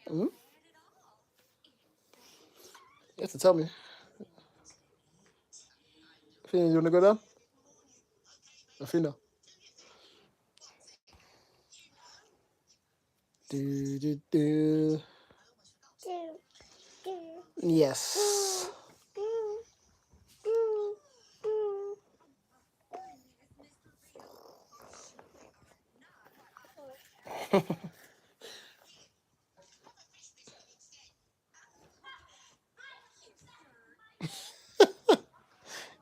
Hmm? You have to tell me. Athena, you wanna go down? Athena. Do. Yes.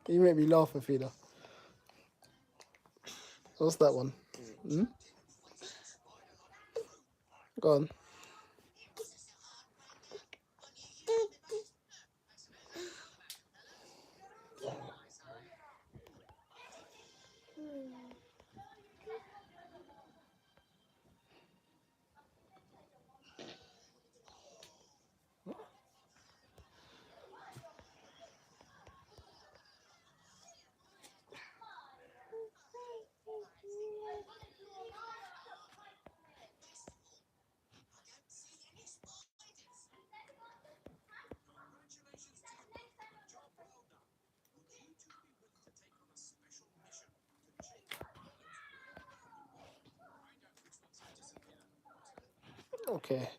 You make me laugh, Athena. What's that one? Hmm? Go on. Okay.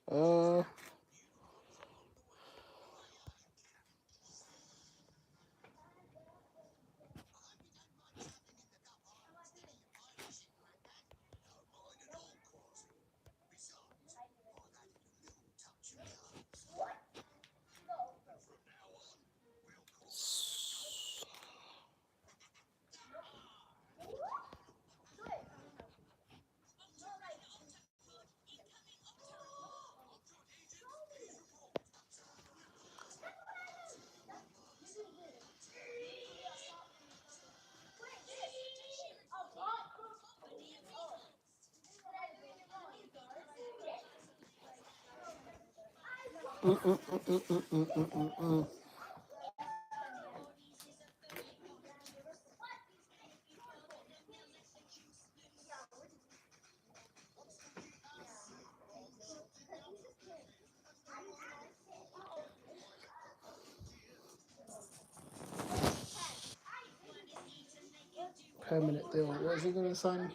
Permanent deal. What is he gonna sign?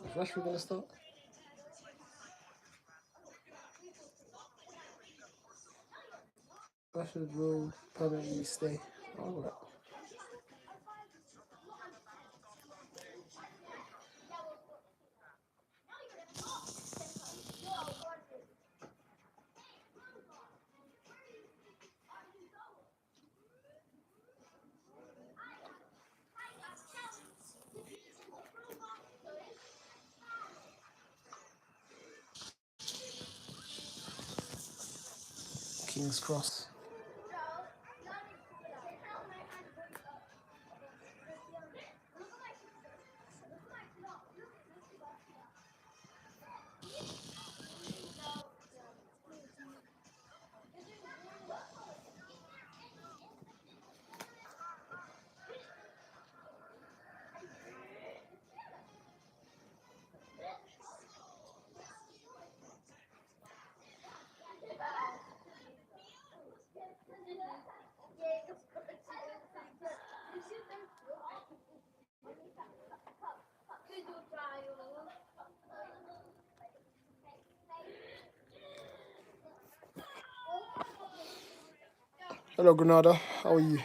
Is Rashford gonna start? Rashford will permanently stay. All right. King's Cross. Hello, Granada. How are you?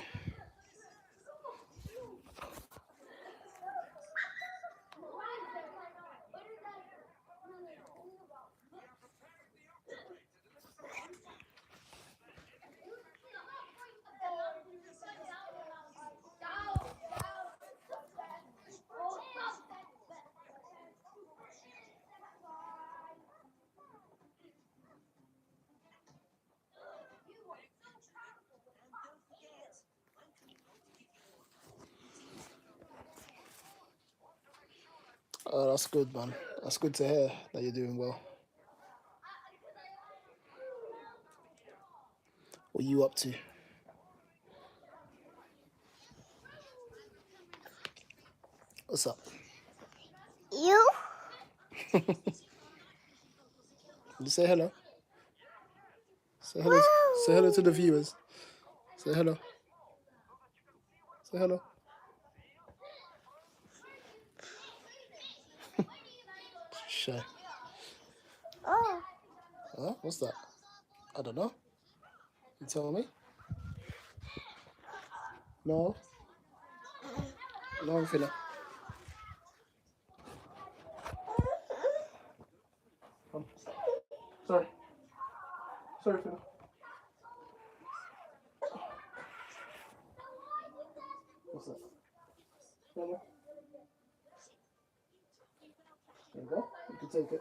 Oh, that's good, man. That's good to hear that you're doing well. What are you up to? What's up? You? You say hello. Say hello. Say hello to the viewers. Say hello. Say hello. Shy. Huh? What's that? I don't know. You tell me. No. No, Finna. Come. Sorry. Sorry, Finna. What's that? Finna. There you go. You can take it.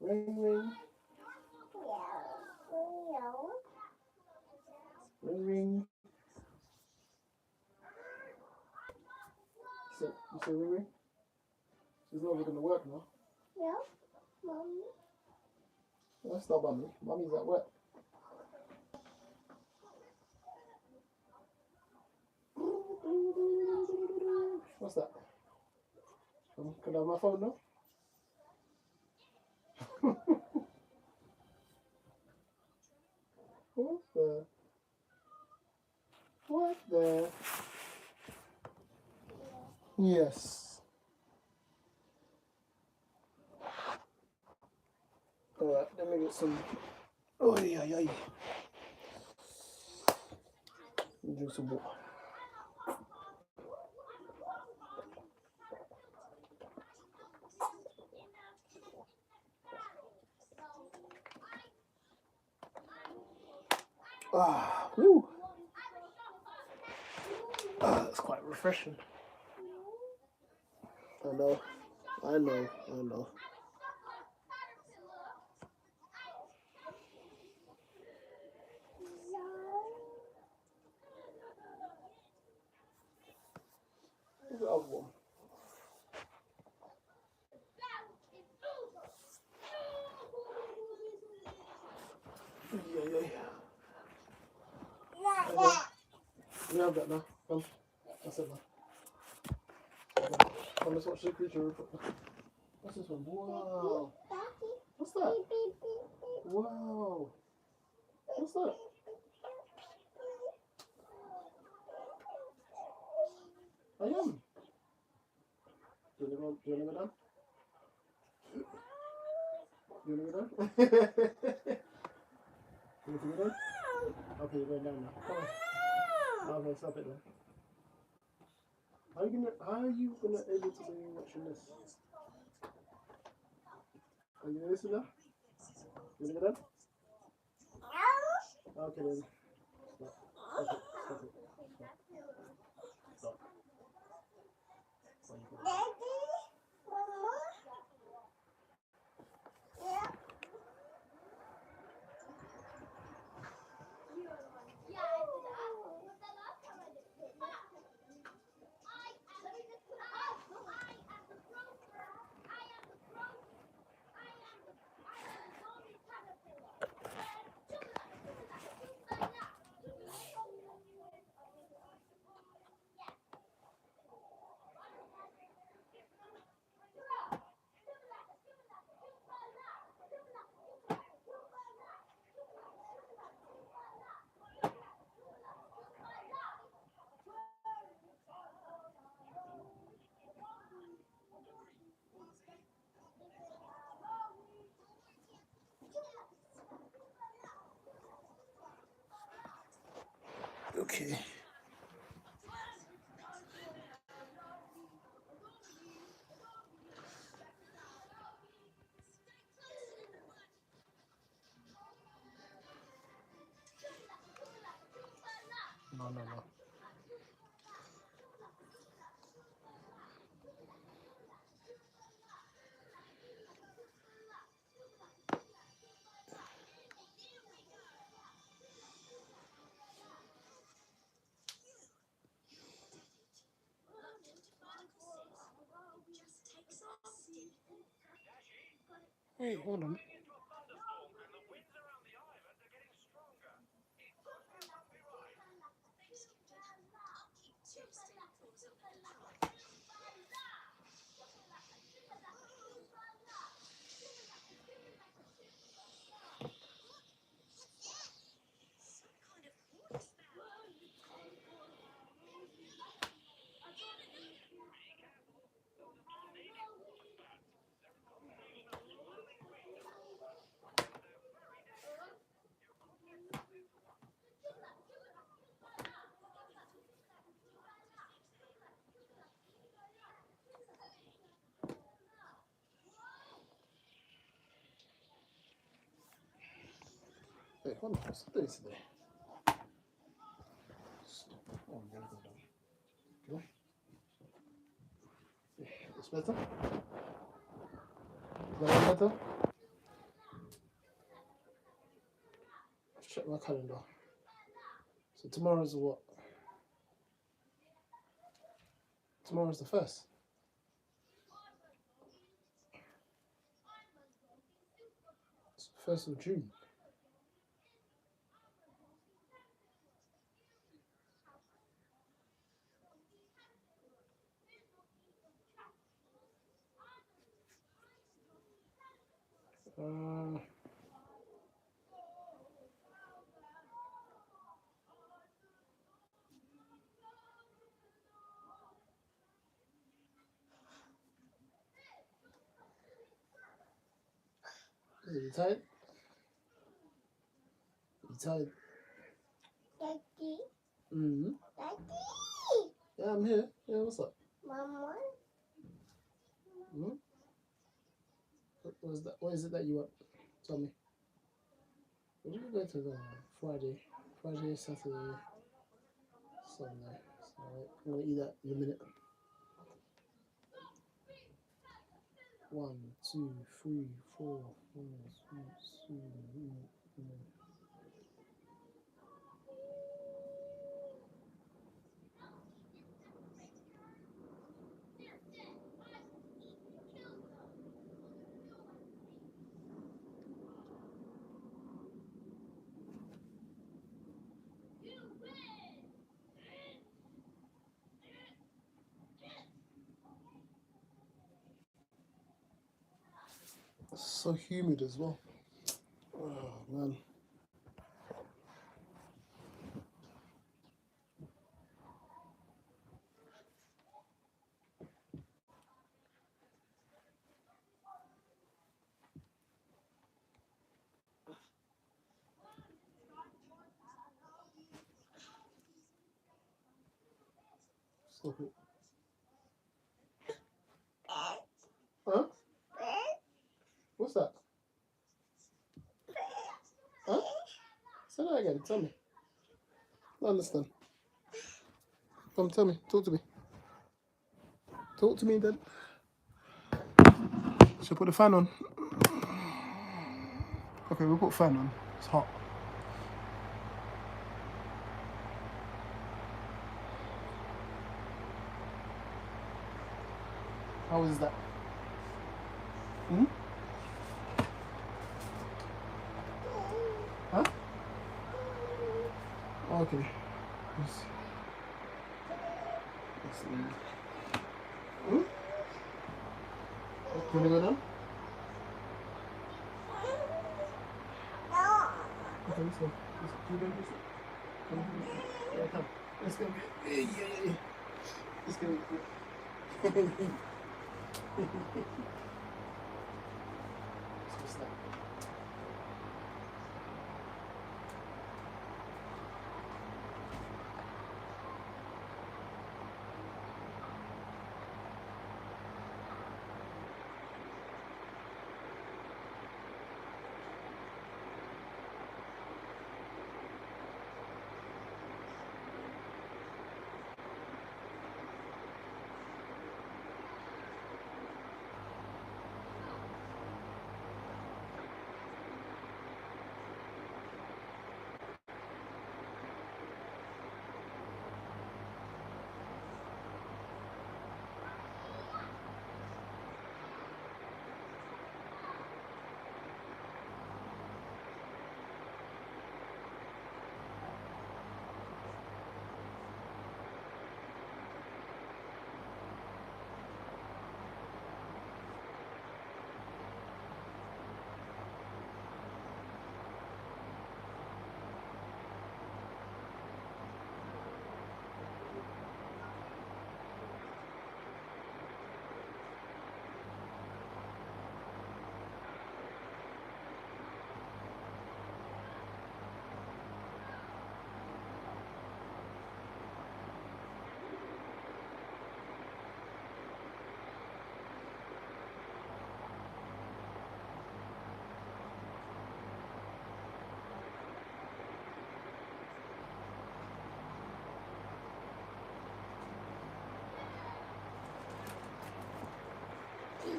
Ring, ring. Ring, ring. You say ring, ring? She's not even going to work now. Yeah, Mommy. That's not Mommy. Mommy's at work. What's that? Can I have my phone now? What the? What the? Yes. Alright, let me get some. Oh, yeah, yeah. Drink some water. Ah, woo. Ah, that's quite refreshing. I know. I know. I know. Where's the other one? Yeah, yeah, yeah. We have that now. Come. That's it now. Come, let's watch the creature report. What's this one? Wow. What's that? Wow. What's that? I am. Do you want to go down? Do you want to go down? You want to go down? Okay, you're going down now. Come on. Okay, stop it then. How are you gonna able to be watching this? Are you gonna listen now? You wanna go down? Okay then. Stop. Stop it. Stop it. Stop. Stop. Okay. No, no, no. Hey, hold on. Hey, hold on. What's the day today? Oh, I'm gonna go down. Okay. It's better? Is that one better? Let's check my calendar. So tomorrow's what? Tomorrow's the 1st. It's the 1st of June. You tired? You tired? Daddy. Mm-hmm. Daddy. Yeah, I'm here. Yeah, what's up? Mama. Hmm? What is that? What is it that you want? Tell me. Where did we go to the Friday? Friday, Saturday, Sunday. So I'm gonna eat that in a minute. 1, 2, 3, 4, 5, 6, 7, 8, 9. It's so humid as well. Oh man. Stop it. Huh? What's that? Huh? Say that again. Tell me. I don't understand. Come tell me. Talk to me. Talk to me then. Should I put the fan on? Okay, we'll put fan on. It's hot. How is that? Hmm? Huh? Okay. Let's see. Let's see. Hmm? You wanna go down? Okay, let's go. Let's go. Can you go this way? Come on. Yeah, come. Let's go. Yeah. Let's go. Let's go.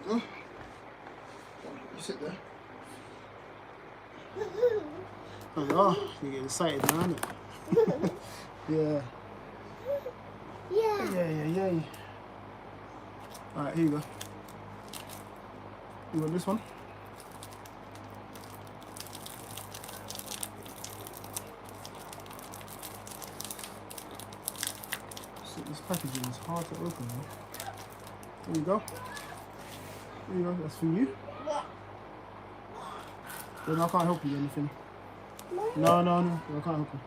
go. You sit there. Oh, you get excited now, aren't it? Yeah. Yeah. Alright, here you go. You want this one? So this packaging is hard to open, man. Here you go. Here you go, that's for you. Then I can't help you with anything. No, I can't help you.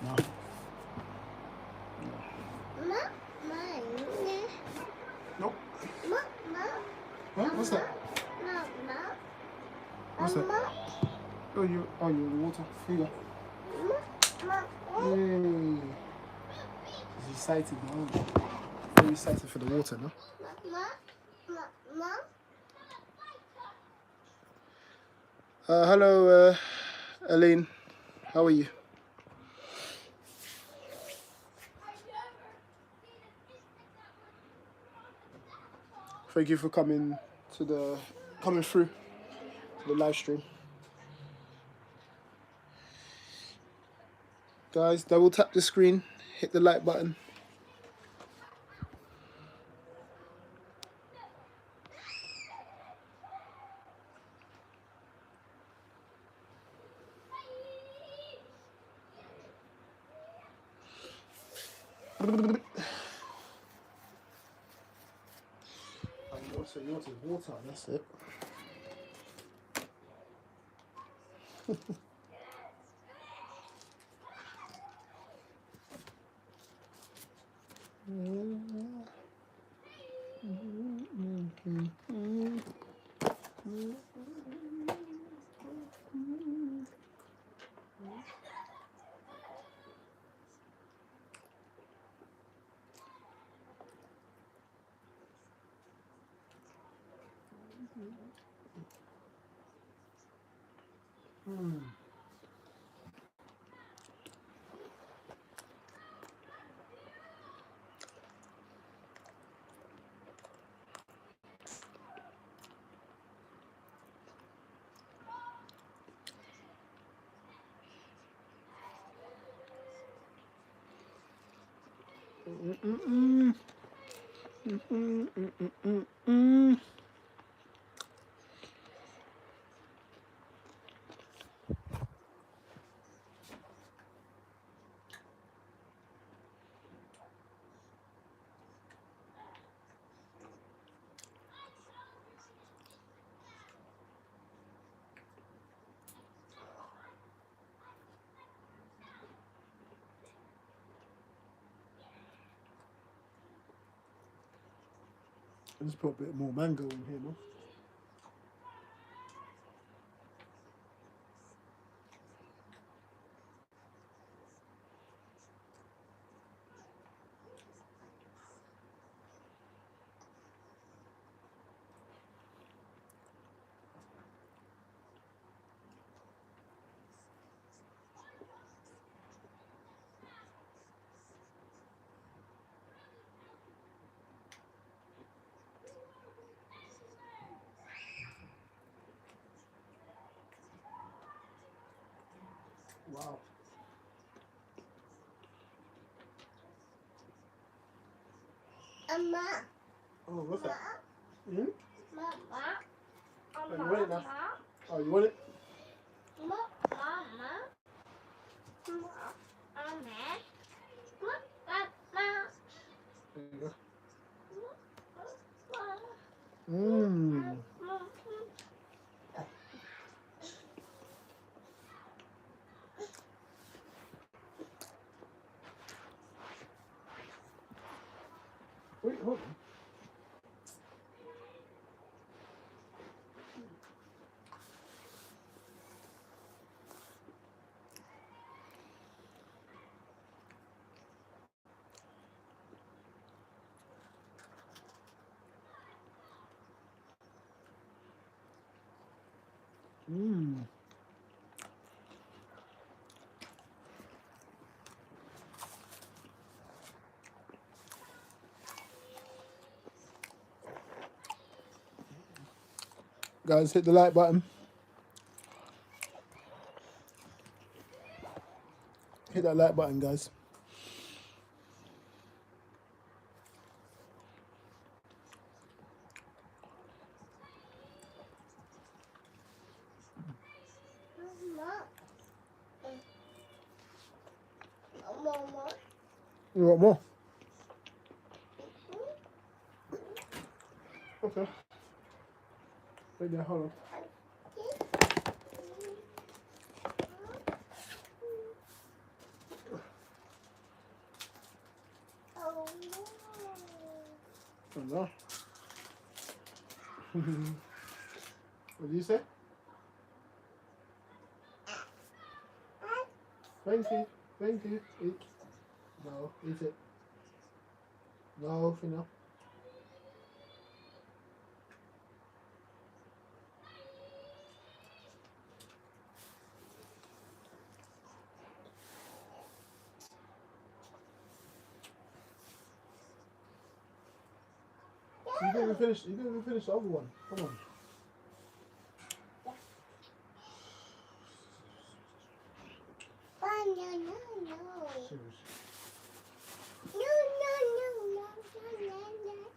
No. Nope. Huh? What's that? What's that? Oh, you water. Here you go. Yay. She's excited now. Very excited for the water, no? Hello, Elaine. How are you? Thank you for coming through to the live stream. Guys, double tap the screen, hit the like button. Yours is water, that's it. I just put a bit more mango in here, no? Wow. Oh, what's that? Hmm? Oh, you want it now? Oh, you want it? There you go. Wait, hold on. guys, hit the like button. Hit that like button, guys. Mama. You want more? Okay. Wait there, hold on. Oh Oh no. What do you say? Thank you. Thank you. Eat. No, eat it. No, Fina. You didn't even finish. You didn't even finish the other one. Come on. no, no, no. Serious. No, no, no, no, no, no, no.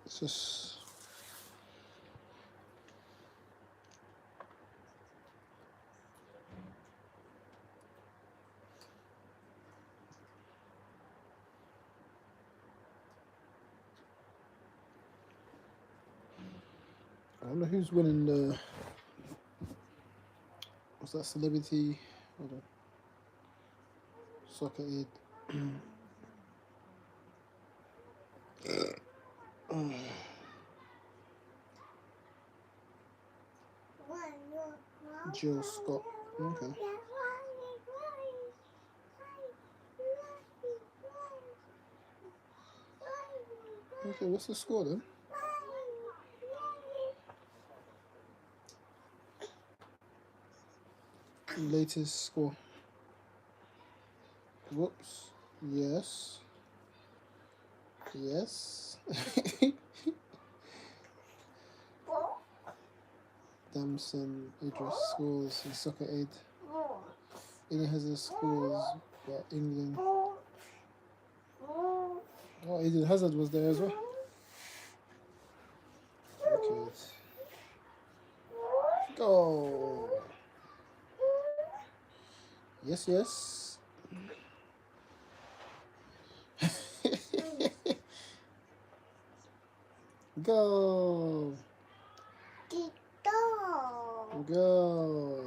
It's just. I wonder who's winning the. What's that celebrity? Hold on. Soccer Aid. Jill Scott. Okay. Okay, what's the score then? Latest score. Whoops. Yes. Yes. Damson Idris scores in Soccer Aid. Eden Hazard scores, but England. Oh, Eden Hazard was there as well. Okay. Go. Yes, yes. Go. Go.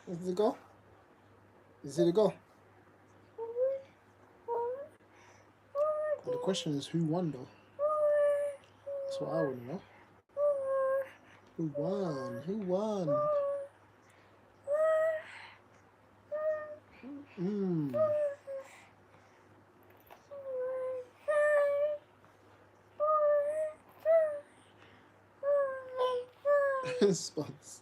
Is it a goal? Is it a goal? The question is who won though? That's what I want to know. Who won? Who won? Spots.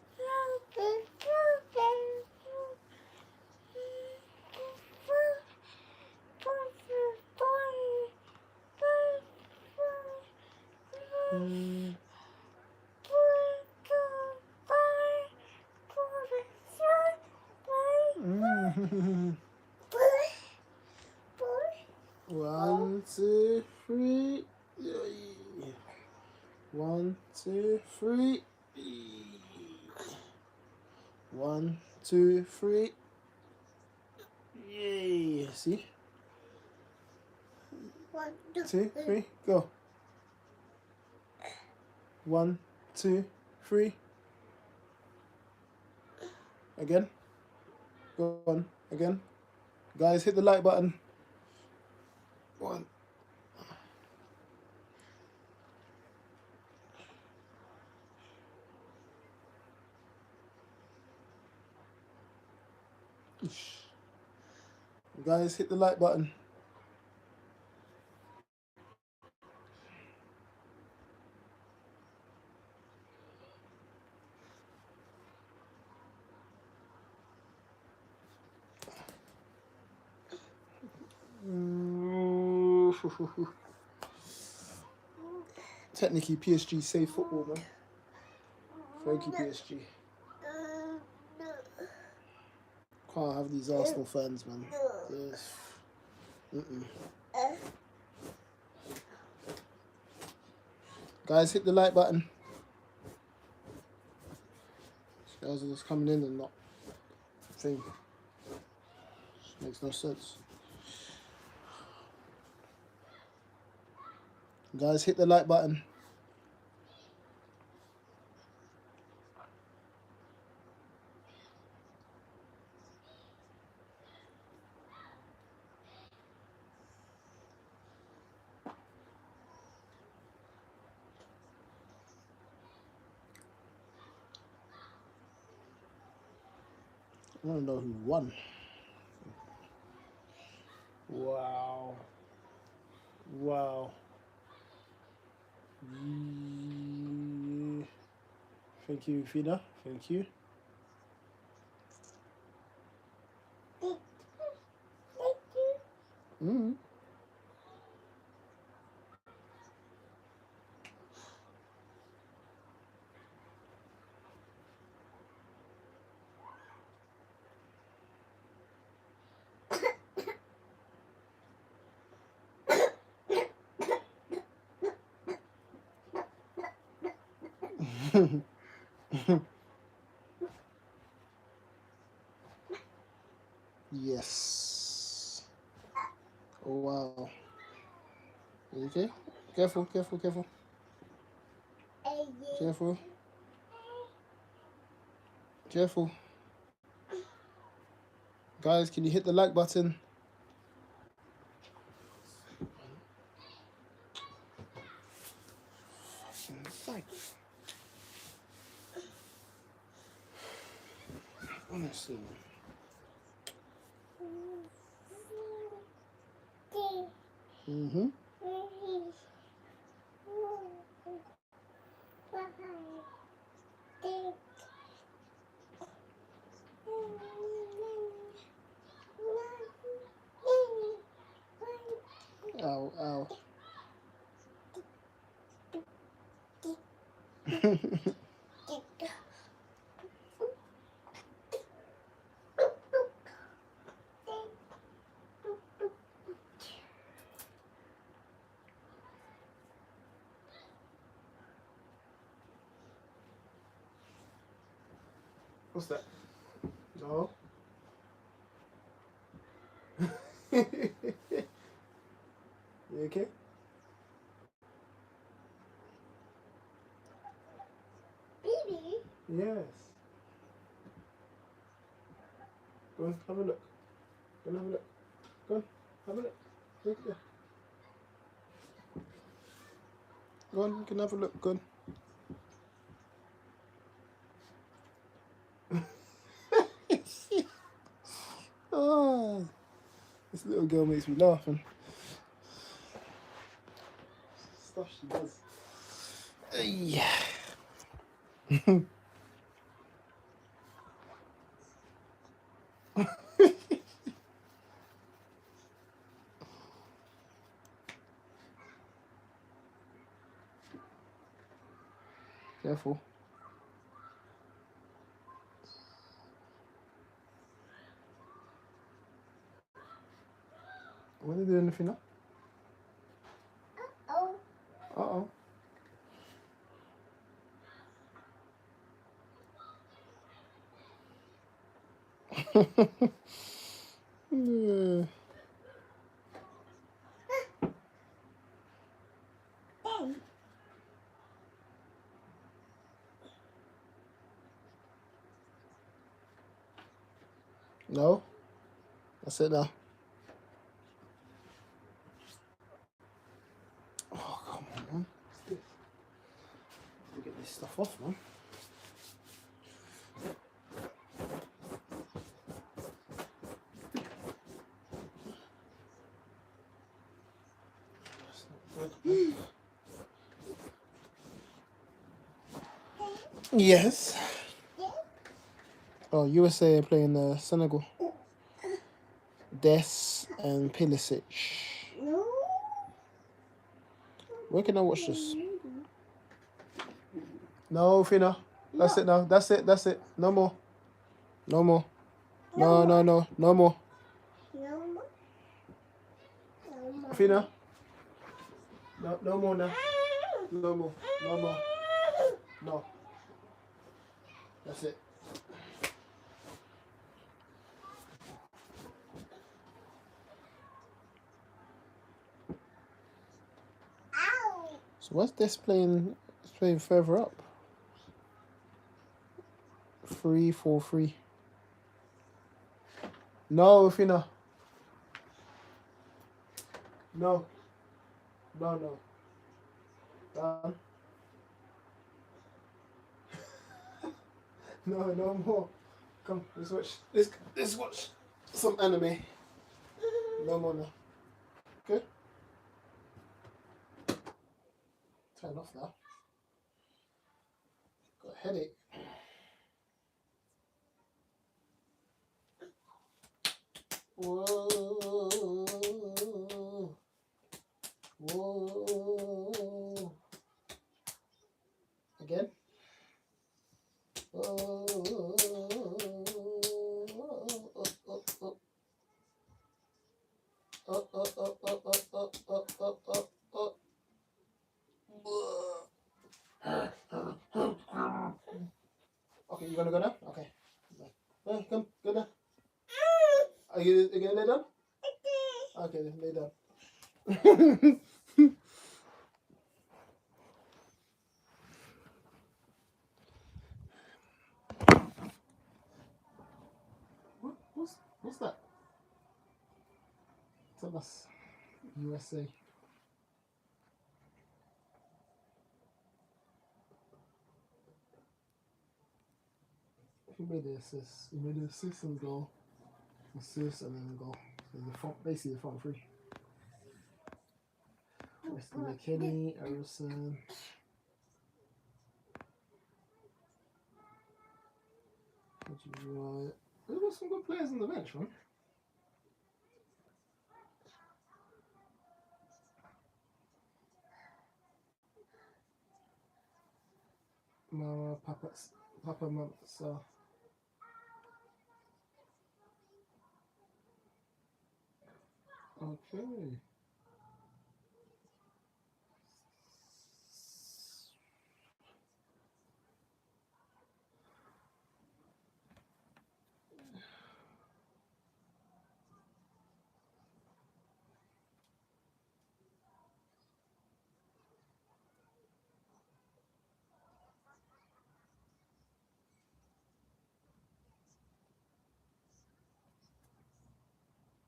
One, two, three. One, two, three. One, two, three. Yay. See? 1, 2, 3, go. 1, 2, 3. Again. Go on. Again. Guys, hit the like button. 1. Guys, hit the like button. Technically, PSG save football, man. Thank you, PSG. Can't have these Arsenal fans, man. Yes. Guys, hit the like button. Guys are just coming in and not thing. Makes no sense. Guys, hit the like button. I want to know who won. Wow. Wow. Yeah. Thank you, Fina. Thank you. Mm. Yes. Oh, wow. You okay? Careful, careful, careful. Careful. Careful. Guys, can you hit the like button? Honestly. Mm-hmm. Ow, ow. What's that? No. You okay? Baby? Yes. Go on, have a look. Go on, have a look. Go on, have a look. Look there. Go on, you can have a look. Go on. Oh, this little girl makes me laughing. Stuff she does. Yeah. Careful. What are they doing, Fina? Oh. Uh-oh. No. That's it now. Oh, come on, man. Get this stuff off, man. Yes. Oh, USA are playing Senegal. Des and Pulisic. No. Where can I watch this? No, Fina. That's it now. That's it. That's it. No more. No more. No, no, no. No more. No more. No more. Fina. No, no more now. No more. No more. No. That's it. Ow. So what's this playing? It's playing further up. 3-4-3. No, Fina. No. No, no. Done. No, no more. Come, let's watch. Let's watch some anime. No more now. Okay. Turn off now. Got a headache. Whoa. Whoa. Again. Whoa. Up, up, up, up, up, up, up, up, up, up. Okay, you gonna go down? Okay. Hey, come, go down. Are you gonna lay down? Okay, then lay down. What's that? Tell us. USA. He made the assist. He made the assist and goal. Assist and then goal. So the front, basically the front three. Weston McKinney, Erison. There were some good players on the bench, man. Mama, Papa, Mama, so. Okay.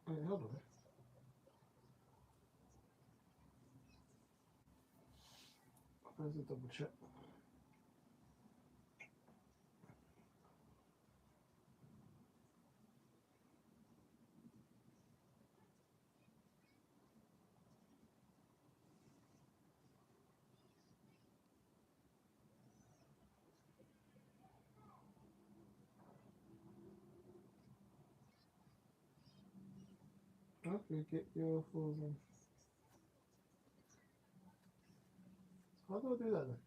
Wait, hold on. Where's the double check? Okay, get your falls on. How do I do that then?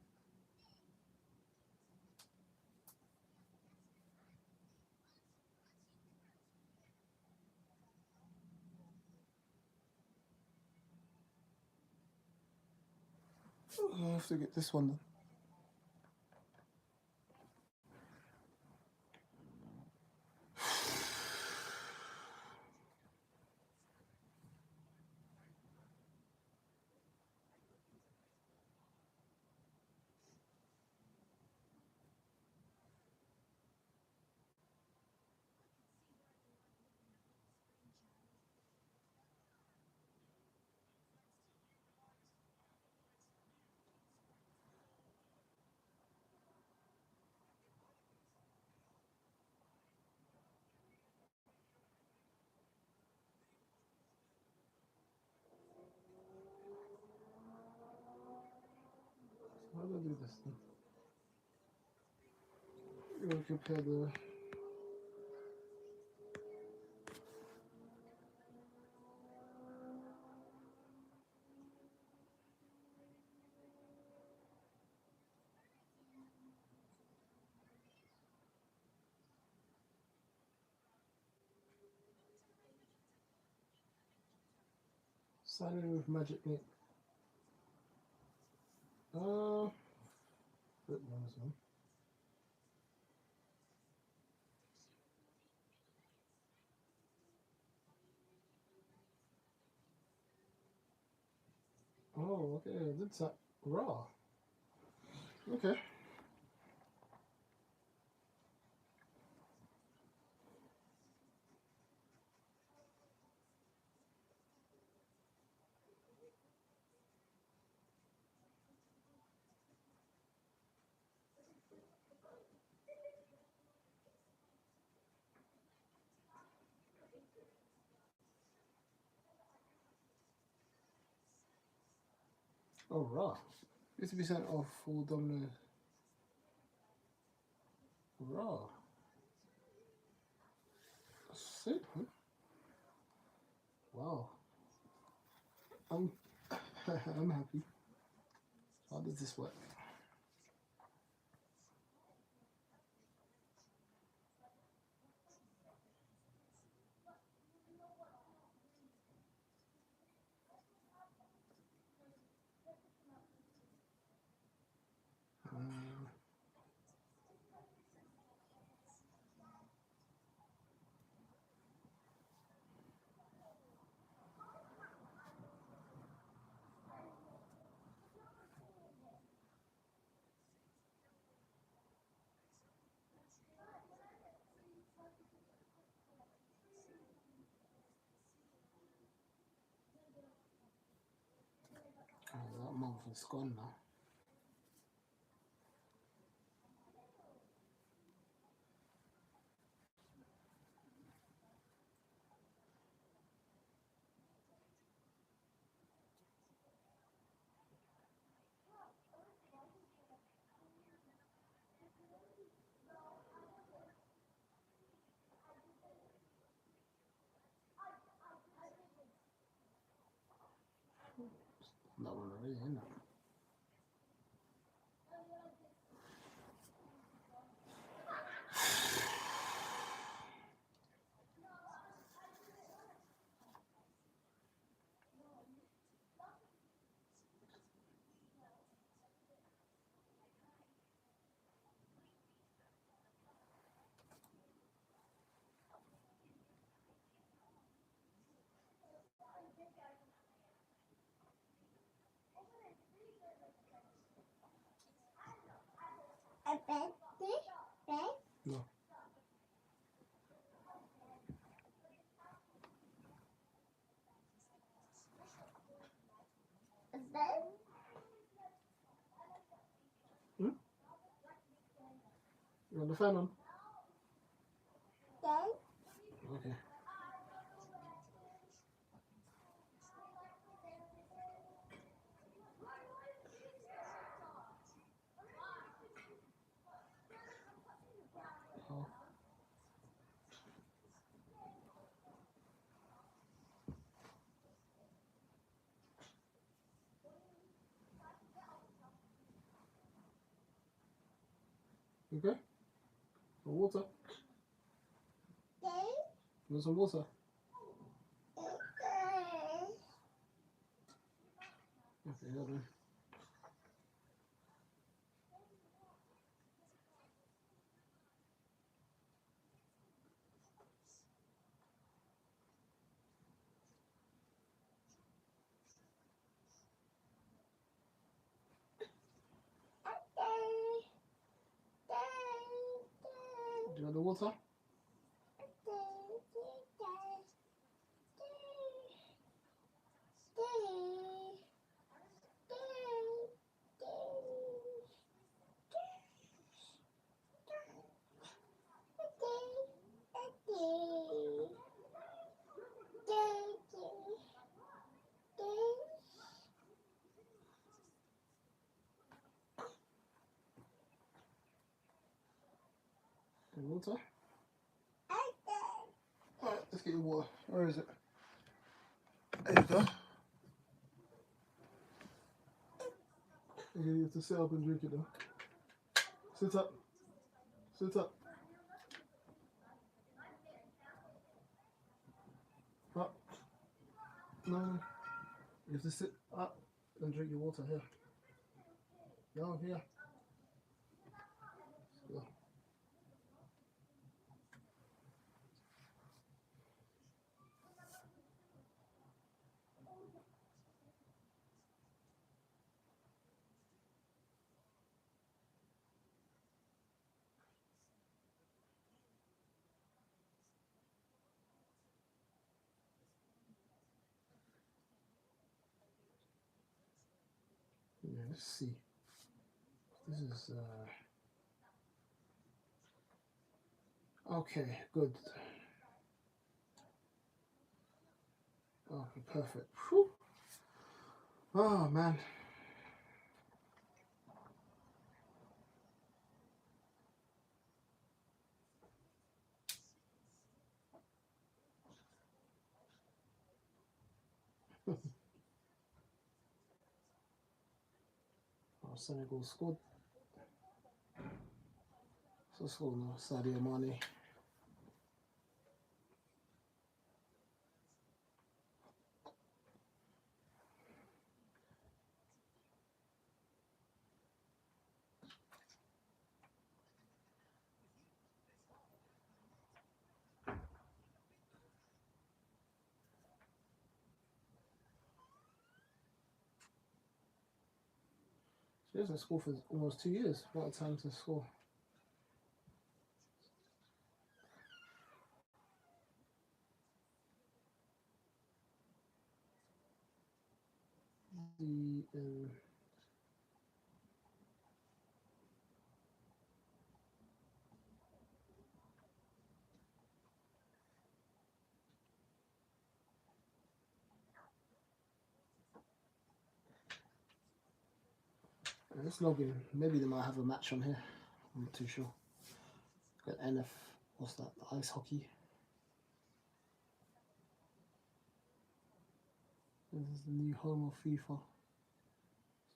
I have to get this one then. do this then. We're going to compare the sign in with magic link. Flip those on. Oh, okay, I did that raw. Okay. Oh, raw. 50% off full domino. Raw. Sick, huh? Wow. I'm I'm happy. How does this work? That month is gone now. That one already, isn't it? A bed? Bed? No. A bed? You want the fan on? Bed? Okay. Oh. Okay. Some water. Bed? You want some water? Okay, hold on. Do you want the water? water? Alright, let's get your water. Where is it? There you go. You have to sit up and drink it though. Sit up. Sit up. Up. No. You have to sit up and drink your water here. No, here. Go. Yeah, let's see. This is okay, good. Okay, perfect. Whew. Oh man. Oh, Senegal scored. So scored now, Sadio Mane. She hasn't scored for almost 2 years. What a time to score. The let's log in. Maybe they might have a match on here. I'm not too sure. Got NF. What's that? The ice hockey. This is the new home of FIFA.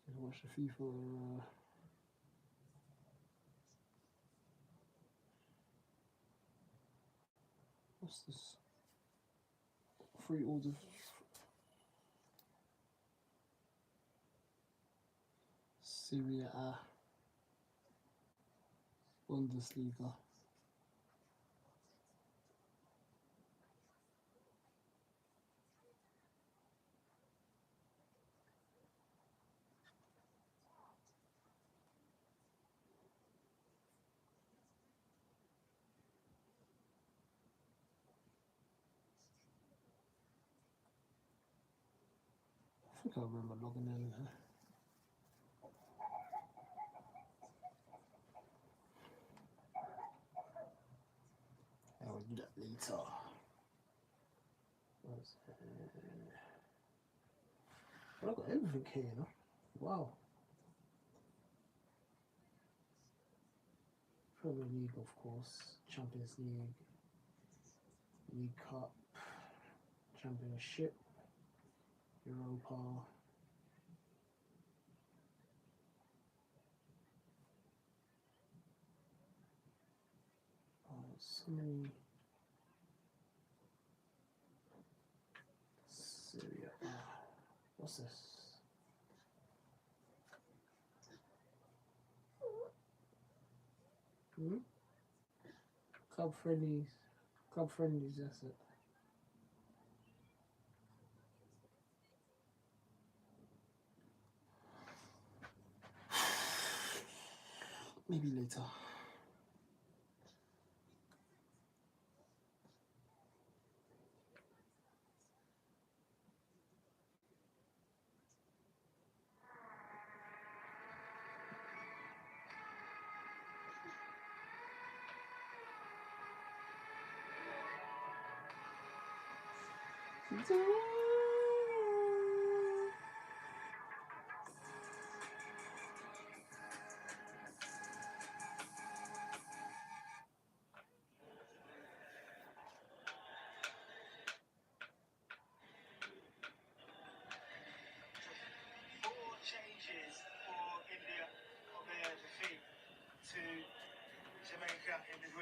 Let's watch the FIFA. What's this? Free orders. Serie A. Bundesliga. I think I remember logging in here. I will do that later. But I've got everything here, you know? Wow. Premier League, of course. Champions League. League Cup. Championship. Europa. So many. Serie A. What's this? Hmm? Club friendlies. Club friendlies, that's it. Maybe later.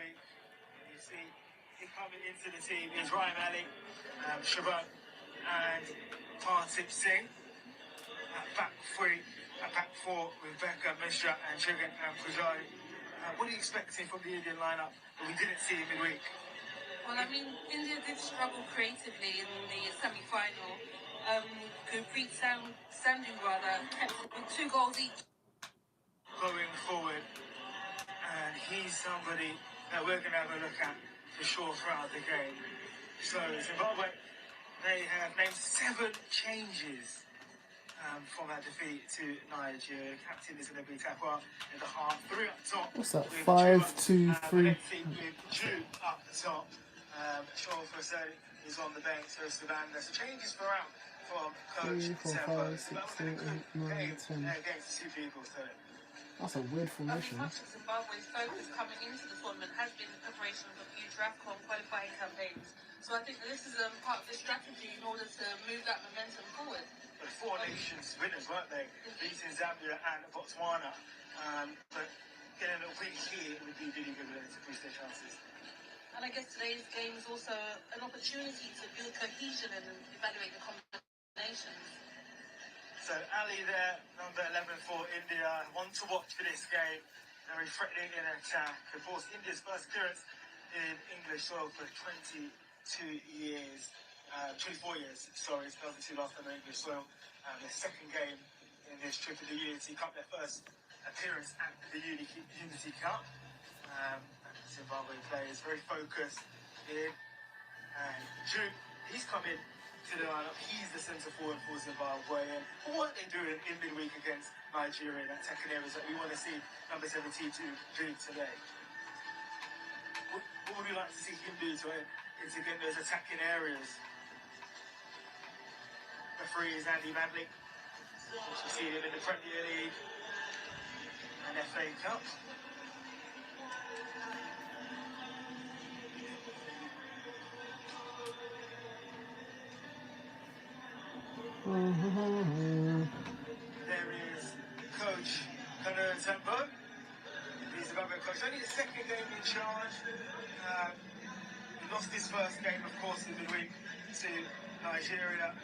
Zimbabwe. And you see, coming into the team is Ryan Ali, Sharon, and Partip Singh. At back three, at back four, Rebecca Mishra and Chigan and Pujari. What are you expecting from the Indian lineup that we didn't see in midweek? Well, I mean, India did struggle creatively in the semi-final. Gurpreet Sandhu kept it with 2 goals each. Going forward, and he's somebody that we're going to have a look at for sure throughout the game. So Zimbabwe, they have named 7 changes from that defeat to Nigeria. Captain is going to be Tapwa in the half. 3 up top. What's that? With 5-2-3. with Drew up the top. Sean Forsell is on the bench. So Savannah. So changes throughout from coach 3, 4, 5, 6, 7, 8, 9, 10. Against the Super Eagles. So That's a weird formation. Much of Zimbabwe's focus coming into the tournament has been the preparation of future AFCON qualifying campaigns. So I think that this is part of the strategy in order to move that momentum forward. The 4 nations winners, weren't they? Beating Zambia and Botswana. But getting a win here would be really good to boost their chances. And I guess today's game is also an opportunity to build cohesion and evaluate the combinations. So Ali there, number 11 for India. One to watch for this game. Very threatening in attack. Of course, India's first appearance in English soil for 22 years. 24 years, sorry, it's 2002 last time in English soil. Their second game in this trip of the Unity Cup, their first appearance at the Unity Cup. Zimbabwe players very focused in. And Drew, he's come in to the lineup. He's the centre forward for Zimbabwe. And what are they doing in midweek against Nigeria in attacking areas that we want to see number 17 do today? What would we like to see him do to get those attacking areas? Referee is Andy Madley. We've seen him in the Premier League and FA Cup. There is Coach Gunnar Tembo. He's the Zimbabwe coach. Only his second game in charge. He lost his first game, of course, in midweek to Nigeria.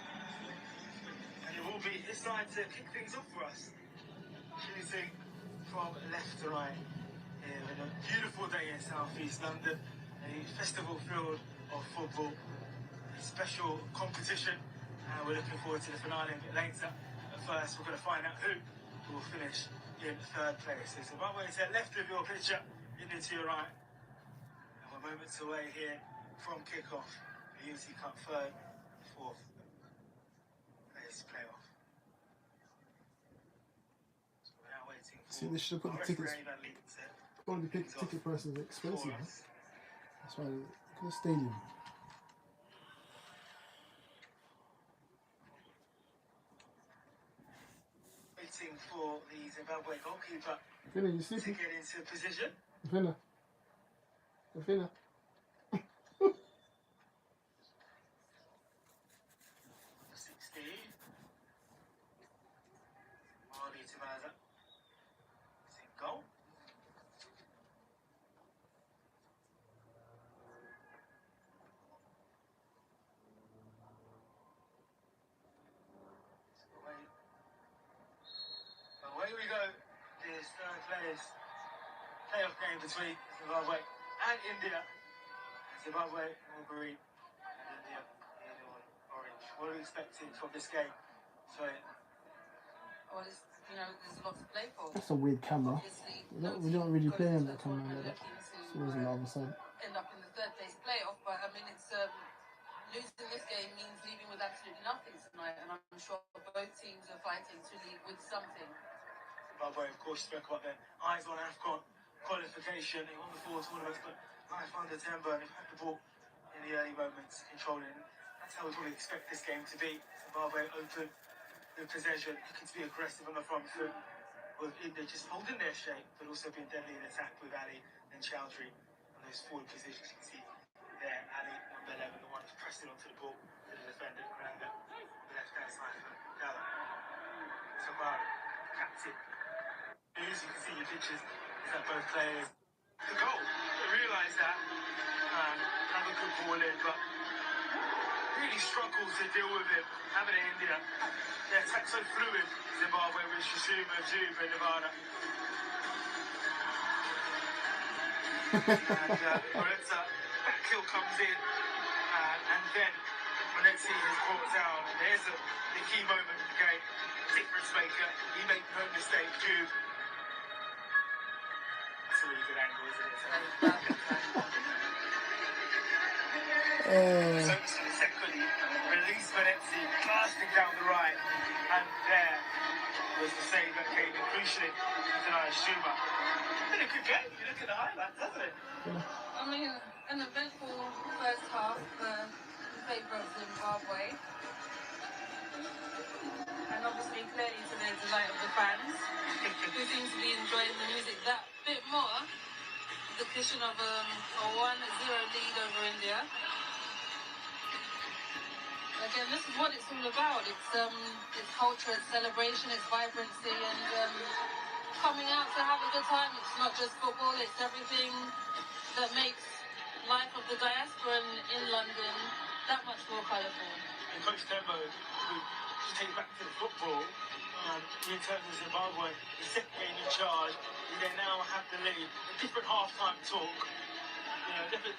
And it will be his side to kick things off for us. Shooting from left to right. In a beautiful day in South East London. A festival field of football. A special competition. We're looking forward to the finale a bit later. But first, we're going to find out who will finish in 3rd place. So Zimbabwe is to the left of your picture, India to your right. And we're moments away here from kick-off. The Unity Cup 3rd, 4th place playoff. So we're now waiting for... See, they should have put the tickets... One of the ticket prices are expensive. That's why look at the stadium. Waiting for the Zimbabwe goalkeeper Finna, you to sleeping? get into position. Finna. Finna. 16. Marley Timaza. Is in goal. Away we go. This 3rd place playoff game between Zimbabwe and India. Zimbabwe all green and India in orange. What are we expecting from this game? So, Well, it's, there's a lot to play for. That's a weird camera. Obviously, We don't really play on that camera like that. It's always on the other side. End up in the 3rd place playoff, but I mean, it's losing this game means leaving with absolutely nothing tonight, and I'm sure both teams are fighting to leave with something. Zimbabwe, of course, spoke about their eyes on AFCON qualification. They won the 4 tournaments, but life under Tembo, they've had the ball in the early moments, controlling it. That's how we probably expect this game to be. Zimbabwe open in possession, looking to be aggressive on the front foot, with India just holding their shape, but also being deadly in attack with Ali and Chowdhury on those forward positions. You can see there, Ali, number 11, the one who's pressing onto the ball to the defender, Granga, the left-hand side for Gala. Tabara, captain. As you can see in your pictures, is that both players. The goal, the real tries that. Another good ball in, but really struggles to deal with him. Having it India. Their attack's so fluid. Zimbabwe with Shishuma, Jube, and Nevada. And Lorenza, back kill comes in. And then Monetti is brought down. And there's the key moment of the game. Difference maker. He made no mistake, Jube. That's a really good angle, isn't it? So for the second, release Monetti, blasting down the right. And there was the save that came in crucially to deny Shuma. Been a good game. You look at the highlights, hasn't it? I mean, an eventful first half in favour of Zimbabwe. And obviously, clearly to the delight of the fans, who seem to be enjoying the music that bit more. The cushion of a 1-0 lead over India. Again, this is what it's all about. It's culture, it's celebration, it's vibrancy, and coming out to have a good time. It's not just football, it's everything that makes life of the diaspora in London that much more colourful. And Coach Tembo, who just take back to the football, in terms of Zimbabwe, the second game in charge, they now have the lead. A different half-time talk, different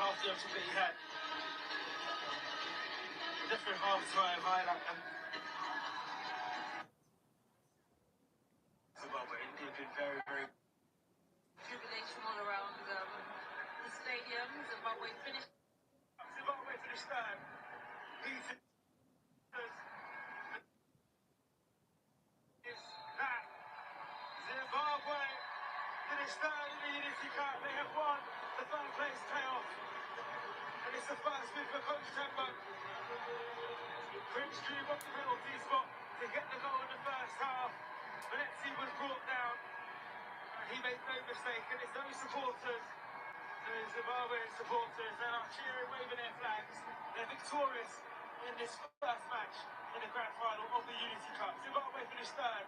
half-time talk that he had. A different half-time highlight. Zimbabwe, India have been very, very... Jubilation all around the stadium. Zimbabwe finished third. Is that Zimbabwe finished third in the Unity Cup. They have won the third place playoff. And it's the first win for Coach Tembo. Prince drew off the penalty spot to get the goal in the first half. Monetti was brought down. He made no mistake, and it's those supporters, the Zimbabwean supporters, that are cheering, waving their flags. They're victorious in this first match in the grand final of the Unity Cup. Zimbabwe finished third,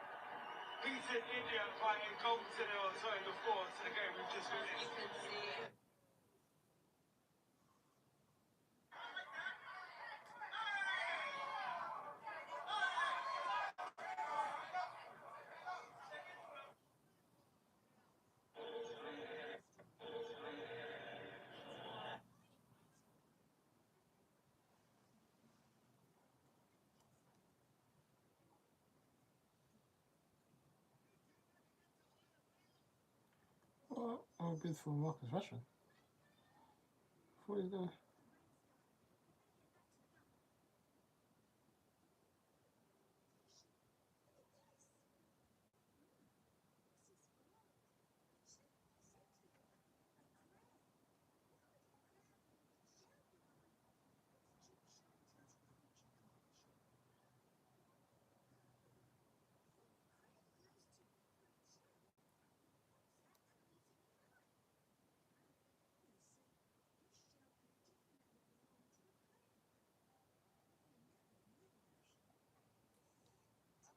beating India by a goal to nil, sorry, the fourth to the game we've just witnessed. you can see. Oh, good for Marcus Rashford. What are you doing?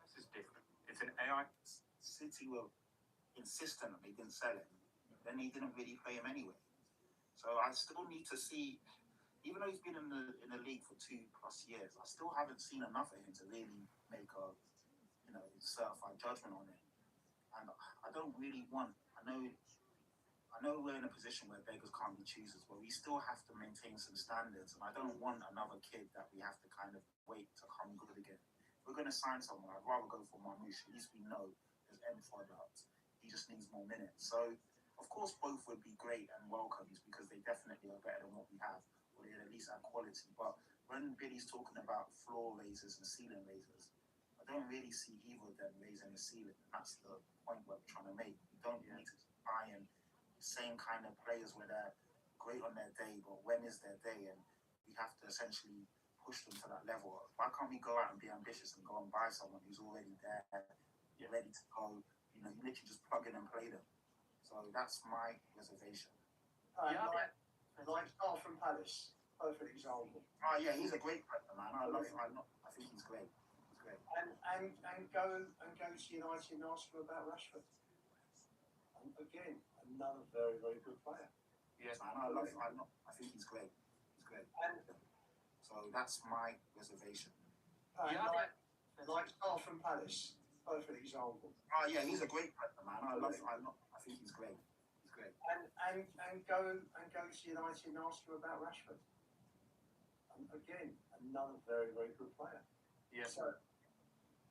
This is different. It's an AI. City were insistent that they didn't sell him. Then they didn't really play him anyway. So I still need to see, even though he's been in the league for 2+ years, I still haven't seen enough of him to really make a certified judgment on him. And I don't really want. I know we're in a position where beggars can't be choosers, but we still have to maintain some standards. And I don't want another kid that we have to kind of wait to come good again. If we're going to sign someone, I'd rather go for Marmoush. At least we know there's end product. He just needs more minutes. So, of course, both would be great and welcome because they definitely are better than what we have, or they at least add quality. But when Billy's talking about floor raisers and ceiling raisers, I don't really see either of them raising the ceiling. That's the point we're trying to make. We don't need to buy in same kind of players where they're great on their day, but when is their day? And we have to essentially push them to that level. Why can't we go out and be ambitious and go and buy someone who's already there, ready to go? You literally just plug in and play them. So that's my reservation. Like Carl from Palace, perfect example. Oh yeah, he's a great player, man. I love him. I think he's great. He's great. And go to United and ask him about Rashford. And again, another very, very good player. Yeah. I think he's great. He's great. So that's my reservation. Like Arthur Palace, perfect example. Oh yeah, he's a great player, man. I think he's great. He's great. And go to United and ask him about Rashford. Again, another very, very good player. Yeah. So,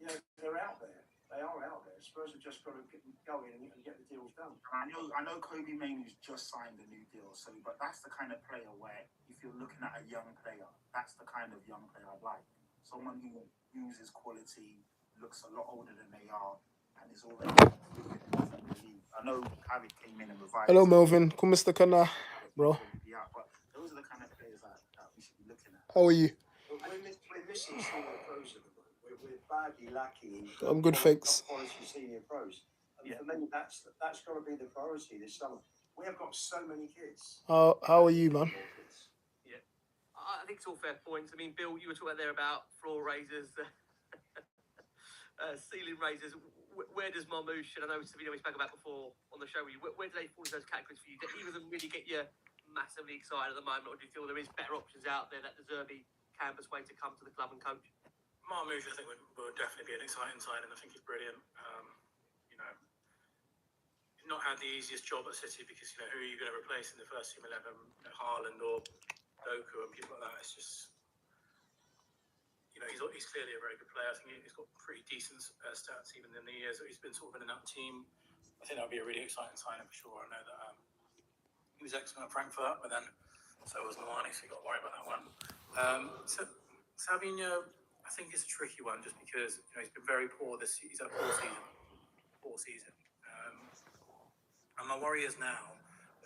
they're out there. They are out there. Spurs have just got to go in and get the deals done. I know Kobe Mainoo's just signed a new deal, but that's the kind of player where if you're looking at a young player, that's the kind of young player I'd like. Someone who uses quality, looks a lot older than they are, and is already. I know Harry came in and revived. Hello, Melvin. Kumusta ka na, bro? Yeah, but those are the kind of players that we should be looking at. How are you? We're missing senior pros at the moment. We're badly lacking. I'm good, thanks. Quality senior pros. And for me, that's got to be the priority this summer. We have got so many kids. How are you, man? Yeah, I think it's all fair points. I mean, Bill, you were talking there about floor raisers, ceiling raisers. Where does Marmoush, and I know Savino we spoke about before on the show, where do they fall in those categories for you? Do either of them really get you massively excited at the moment, or do you feel there is better options out there that deserve the canvas way to come to the club and coach? Marmoush, I think, would definitely be an exciting signing. I think he's brilliant. He's not had the easiest job at City because, who are you going to replace in the first team 11? Haaland or Doku and people like that. It's just, he's clearly a very good player. I think he's got pretty decent stats even in the years that he's been sort of in that team. I think that would be a really exciting signing for sure. I know that he was excellent at Frankfurt, but then so was Milani, so you got to worry about that one. So Savinho, I think is a tricky one just because he's been very poor this season. He's had a poor season. And my worry is now,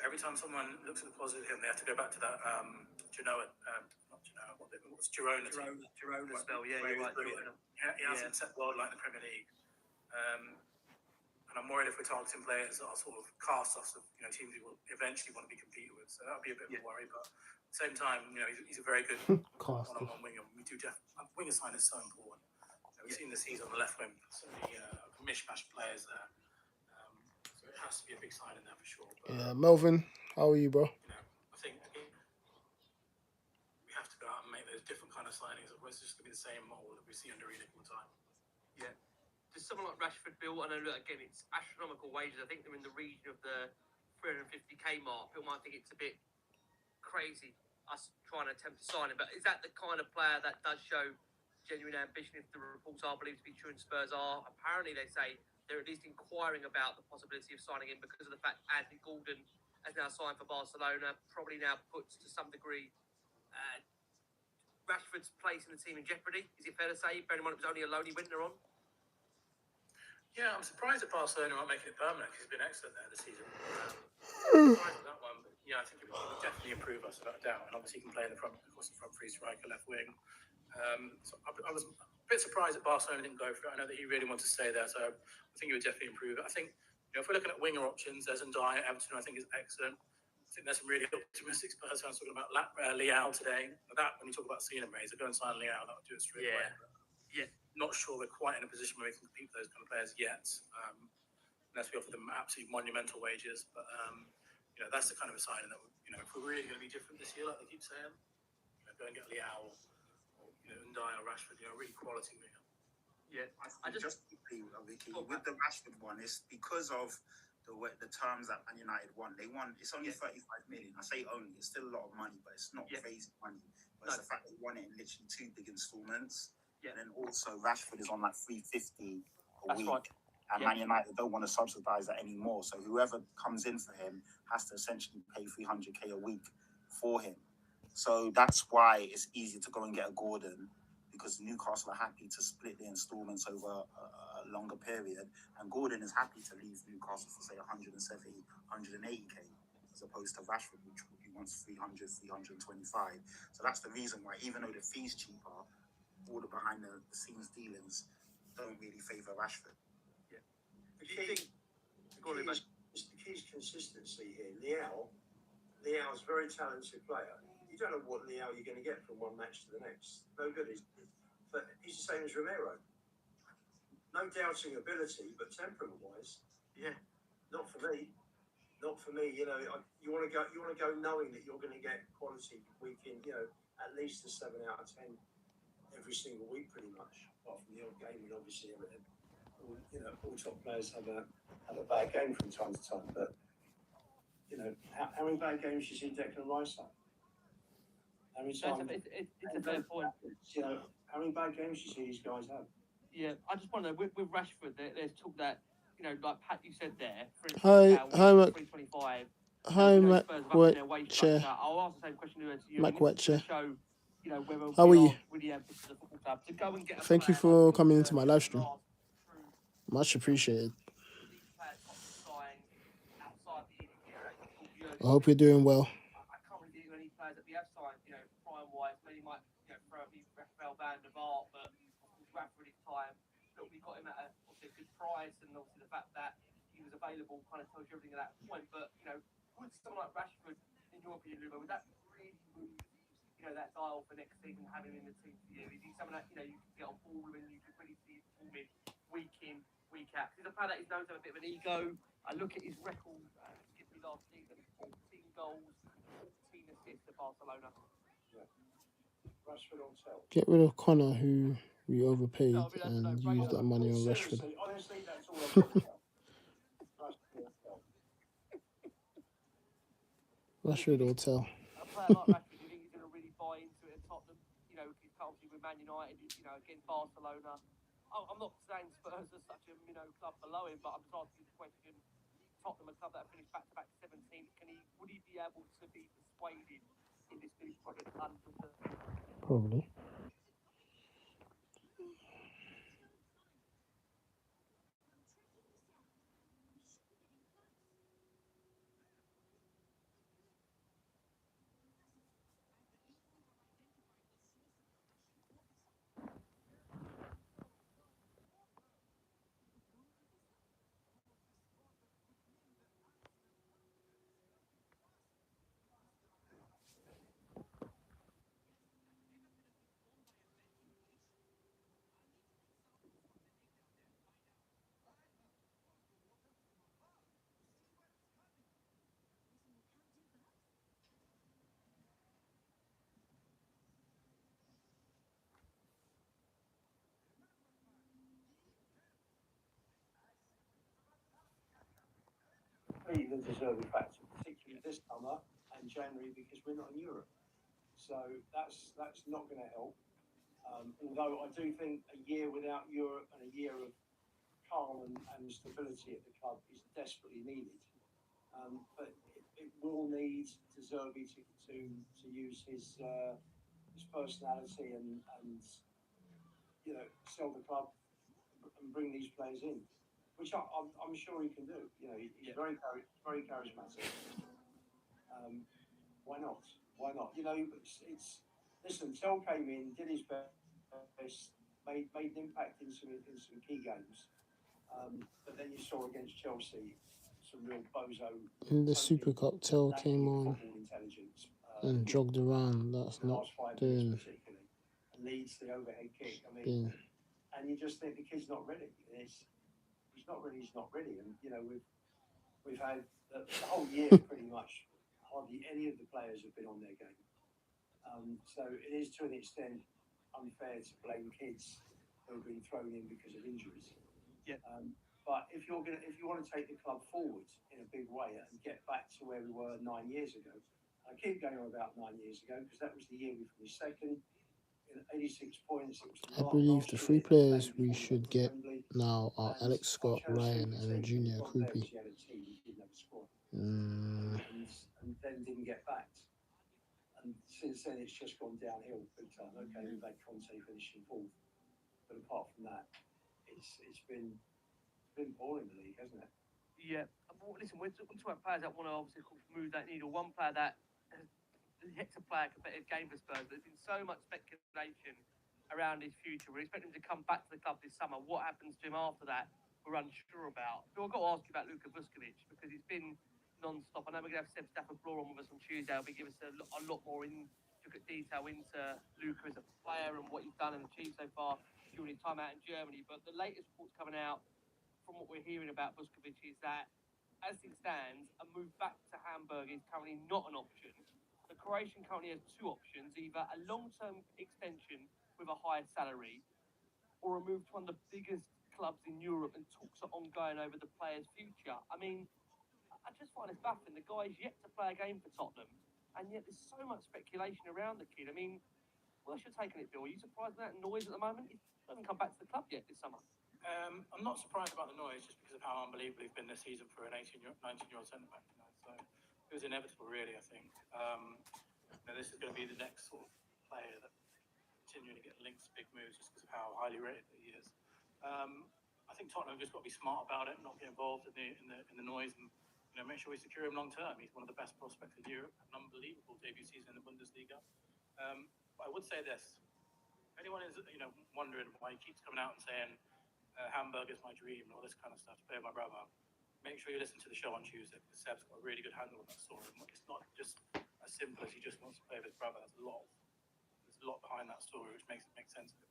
every time someone looks at the positive of him, they have to go back to that Girona spell, yeah, you're right. He hasn't set the world like the Premier League. And I'm worried if we're targeting players that are sort of cast-offs of teams we will eventually want to be competing with. So that would be a bit of a worry. But at the same time, he's a very good one-on-one winger. Winger sign is so important. We've seen this season on the left wing, so the mishmash players there. So it has to be a big sign in there for sure. But, Yeah, Melvin, how are you, bro? I think we have to go out and make those different kind of signings. Otherwise, it's just going to be the same mold that we see under Enoch all the time. Yeah. Does someone like Rashford, Bill, I know, again, it's astronomical wages. I think they're in the region of the 350k mark. Bill might think it's a bit crazy, us trying to attempt to sign him. But is that the kind of player that does show genuine ambition if the reports are believed to be true and Spurs are? Apparently, they say they're at least inquiring about the possibility of signing him because of the fact Anthony Gordon has now signed for Barcelona, probably now puts to some degree Rashford's place in the team in jeopardy. Is it fair to say, bearing in mind it was only a loan he went there on? Yeah, I'm surprised that Barcelona aren't making it permanent because he's been excellent there this season. I'm surprised at that one, but I think it would definitely improve us without a doubt. And obviously, he can play in the front, of course, the front free striker, left wing. So I was a bit surprised that Barcelona didn't go for it. I know that he really wanted to stay there, so I think he would definitely improve it. I think if we're looking at winger options, there's Ndiaye at Everton, I think is excellent. I think there's some really optimistic Spurs fans talking about Leao today. But that, when you talk about ceiling raise, go and sign Leao, that would do it straight away. Yeah. Not sure we're quite in a position where we can compete with those kind of players yet, unless we offer them absolutely monumental wages. But that's the kind of a signing that if we're really going to be different this year, like they keep saying, go and get Leao. Ndiaye or Rashford, really quality winger. Yeah, I just quickly, Vicky, with the Rashford one, it's because of the terms that Man United won. They won. It's only 35 million. I say only. It's still a lot of money, but it's not crazy money. But it's the fact they won it in literally 2 big installments. Yeah. And then also Rashford is on like 350 a week. Right. And Man United don't want to subsidise that anymore. So whoever comes in for him has to essentially pay 300k a week for him. So that's why it's easy to go and get a Gordon, because Newcastle are happy to split the installments over a longer period. And Gordon is happy to leave Newcastle for, say, 170, 180k, as opposed to Rashford, which he wants 300, 325. So that's the reason why, even though the fee's cheaper, all the behind the scenes dealings don't really favour Rashford. Yeah. The key is consistency here. Leao's a very talented player. You don't know what Leao you're going to get from one match to the next. No good. But he's the same as Romero. No doubting ability, but temperament-wise, not for me. Not for me. You know, you want to go. You want to go knowing that you're going to get quality week in. You know, at least a 7 out of 10 every single week, pretty much. Apart from the odd game, and obviously, all top players have a bad game from time to time. But you know, how many bad games you see Declan Rice have? How many times? It's a fair point. You know, how many bad games you see these guys have? Yeah, I just wonder with Rashford, there's talk that, you know, like Pat, you said there, for instance, Hi, Mac. 325. Hi, Mac Wetcher. Wetcher. I'll ask the same question to you. Mac Wetcher. Show, you know, whether How are you? really ambitious as a football club to go and get. Thank you for coming into my live stream. Much appreciated. I hope you're doing well. I can't really think of any players that we have signed, you know, prime-wise. Maybe might, you know, throw me Rafael van der Vaart, but of course Rashford his time. Look, we got him at obviously a good price, and obviously the fact that he was available kind of tells you everything at that point. But you know, would someone like Rashford, in your opinion, Lugo, would that really move, you know, that dial for next season, having him in the team for you? Is he someone that, you know, you could get on board with and you could really see him performing week in, week out? He's a player that is known to have a bit of an ego. I look at his record, last season, 14 goals, 14 assists at Barcelona. Yeah. Rashford on sale. Get rid of Connor, who we overpaid, and use that money on Rashford. Honestly, that's all I've got to tell. Rashford on sale. Rashford will tell. A player like Rashford, do you think he's going to really buy into it at Tottenham? You know, he's currently with Man United, you know, against Barcelona. I'm not saying Spurs are such a, you know, club below him, but I'm just asking the question. Tottenham, a club that finished back-to-back 17th, would he be able to be persuaded in this new project? Probably. The deserving factor, particularly this summer and January, because we're not in Europe. So that's not going to help. Although I do think a year without Europe and a year of calm and stability at the club is desperately needed. But it will need De Zerbi to use his personality and you know, sell the club and bring these players in, which I'm sure he can do. You know, he's very charismatic. Why not? Why not? You know, it's listen. Tell came in, did his best, made an impact in some key games, but then you saw against Chelsea some real bozo. In the Super Cup, Tell came on and jogged around. That's not doing. And leads the overhead kick. I mean, and you just think the kid's not ready. He's not ready. And you know, we've had the whole year pretty much. Hardly any of the players have been on their game. So it is to an extent unfair to blame kids who have been thrown in because of injuries. Yeah. But if you want to take the club forward in a big way and get back to where we were 9 years ago, I keep going on about 9 years ago because that was the year we finished second. 86 points. I believe the three players we should get now are Alex Scott, Ryan, and Junior Krupi. And then didn't get backed. And since then, it's just gone downhill big time. Okay, we've had Conte finishing fourth, but apart from that, it's been poor in the league, hasn't it? Yeah. Well, listen, we're talking about players that want to obviously move that needle. One player that has yet to play a competitive game for Spurs. There's been so much speculation around his future. We're expecting him to come back to the club this summer. What happens to him after that, we're unsure about. But I've got to ask you about Luka Vuskovic because it's been non-stop. I know we're going to have Seb Stafford-Bloor on with us on Tuesday. He'll be giving us a lot more detail into Luka as a player and what he's done and achieved so far during his time out in Germany. But the latest reports coming out from what we're hearing about Vuskovic is that as it stands, a move back to Hamburg is currently not an option. The Croatian currently has two options: either a long-term extension with a higher salary, or a move to one of the biggest clubs in Europe, and talks are ongoing over the player's future. I mean, I just find this baffling. The guy's yet to play a game for Tottenham, and yet there's so much speculation around the kid. I mean, where's your take on it, Bill? Are you surprised at that noise at the moment? He hasn't come back to the club yet this summer. I'm not surprised about the noise just because of how unbelievable he's been this season for an 19-year-old centre back. So it was inevitable, really. I think this is going to be the next sort of player that continuing to get linked to big moves just because of how highly rated he is. I think Tottenham have just got to be smart about it, not get involved in the noise, and make sure we secure him long term. He's one of the best prospects in Europe, an unbelievable debut season in the Bundesliga. But I would say this: if anyone is wondering why he keeps coming out and saying Hamburg is my dream and all this kind of stuff to play with my brother, make sure you listen to the show on Tuesday because Seb's got a really good handle on that story. It's not just as simple as he just wants to play with his brother. There's a lot behind that story, which makes it make sense of it.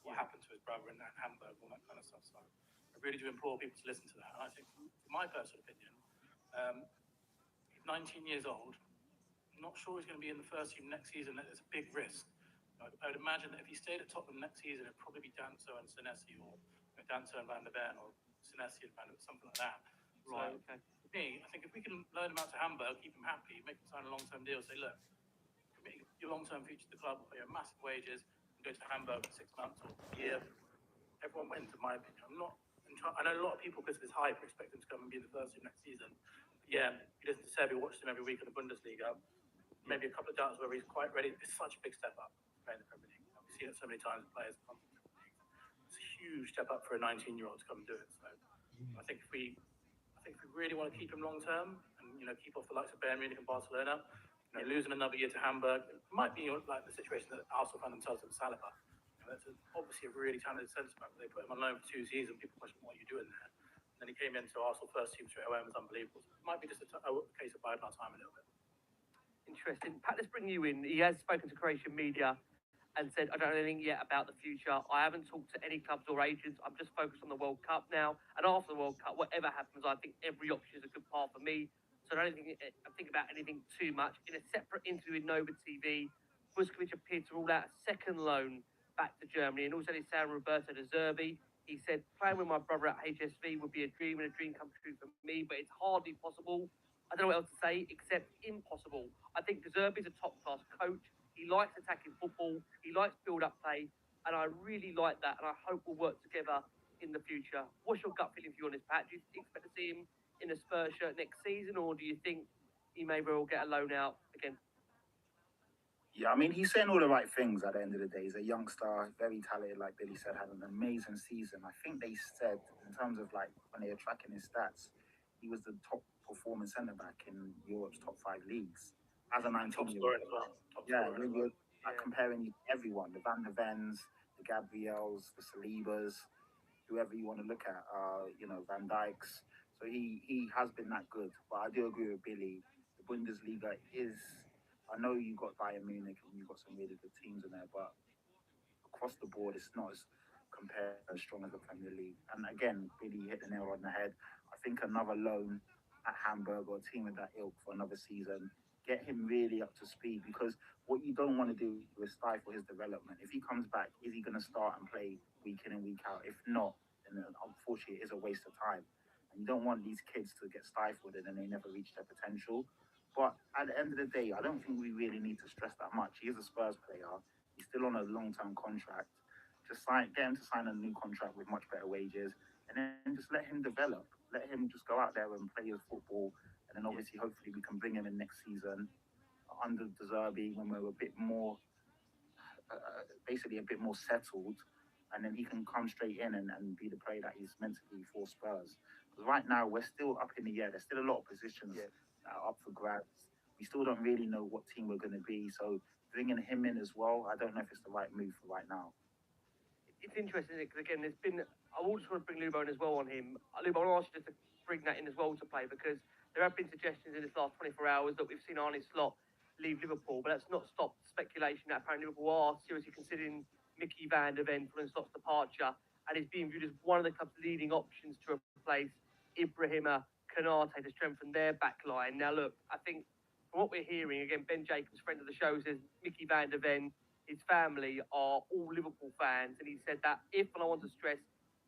What happened to his brother in that Hamburg, all that kind of stuff. So I really do implore people to listen to that. And I think, from my personal opinion, he's 19 years old. I'm not sure he's going to be in the first team next season. It's a big risk. I would imagine that if he stayed at Tottenham next season, it'd probably be Danso and Senesi, or Danso and Van der Ven, or Senesi and Van der Ven, something like that. Right. So, okay. For me, I think if we can loan him out to Hamburg, keep him happy, make him sign a long-term deal, say, look, commit your long-term future to the club, pay your massive wages, and go to Hamburg for 6 months or a year, everyone wins, in my opinion. I know a lot of people, because of his hype, expect him to come and be in the first team next season. But yeah, you listen to Seb, you watch him every week in the Bundesliga. Maybe a couple of doubts where he's quite ready. It's such a big step up playing the Premier League. We've seen it so many times. Players come from the Premier League. It's a huge step up for a 19-year-old to come and do it. So I think if we really want to keep him long term and keep off the likes of Bayern Munich and Barcelona, losing another year to Hamburg, it might be like the situation that Arsenal found themselves in Saliba. That's obviously a really talented centre back. They put him on loan for 2 seasons. People question what are you doing there. And then he came into Arsenal first team straight away and was unbelievable. So it might be just a case of biding our time a little bit. Interesting. Pat, let's bring you in. He has spoken to Croatian media and said, I don't know anything yet about the future. I haven't talked to any clubs or agents. I'm just focused on the World Cup now. And after the World Cup, whatever happens, I think every option is a good path for me. So I don't think about anything too much. In a separate interview with Nova TV, Vuskovic appeared to rule out a second loan back to Germany. And also his son, Roberto De Zerbi, he said, playing with my brother at HSV would be a dream and a dream come true for me, but it's hardly possible. I don't know what else to say except impossible. I think De Zerbi's a top-class coach. He likes attacking football. He likes build-up play. And I really like that. And I hope we'll work together in the future. What's your gut feeling for you on this, Pat? Do you expect to see him in a Spurs shirt next season, or do you think he may well get a loan out again? Yeah, I mean, he's saying all the right things at the end of the day. He's a youngster, very talented, like Billy said, had an amazing season. I think they said, in terms of like when they were tracking his stats, he was the top performing centre back in Europe's top 5 leagues as a 19-year-old. Yeah, you're comparing everyone, the Van der Vens, the Gabriels, the Salibas, whoever you want to look at, Van Dijks. So he has been that good. But I do agree with Billy. The Bundesliga is, I know you got Bayern Munich and you've got some really good teams in there, but across the board, it's not as compared as strong as the Premier League. And again, Billy hit the nail on the head. I think another loan at Hamburg or a team with that ilk for another season, get him really up to speed, because what you don't want to do is stifle his development. If he comes back, is he going to start and play week in and week out? If not, then unfortunately it is a waste of time. And you don't want these kids to get stifled and then they never reach their potential. But at the end of the day, I don't think we really need to stress that much. He is a Spurs player. He's still on a long-term contract. Just get him to sign a new contract with much better wages, and then just let him develop. Let him just go out there and play his football. And then obviously, hopefully, we can bring him in next season under De Zerbi when we're a bit more, basically a bit more settled. And then he can come straight in and be the player that he's meant to be for Spurs. Because right now, we're still up in the air. There's still a lot of positions that are up for grabs. We still don't really know what team we're going to be. So bringing him in as well, I don't know if it's the right move for right now. It's interesting because again, there's been. I will just want to bring Lubo in as well on him. Lubo, I want to ask you just to bring that in as well to play, because there have been suggestions in this last 24 hours that we've seen Arne Slot leave Liverpool, but that's not stopped speculation that apparently Liverpool are seriously considering Mickey Van der Ven following Slot's departure, and is being viewed as one of the club's leading options to replace Ibrahima Canate to strengthen their back line. Now, look, I think from what we're hearing, again, Ben Jacobs, friend of the show, says Mickey van der Ven, his family are all Liverpool fans. And he said that if, and I want to stress,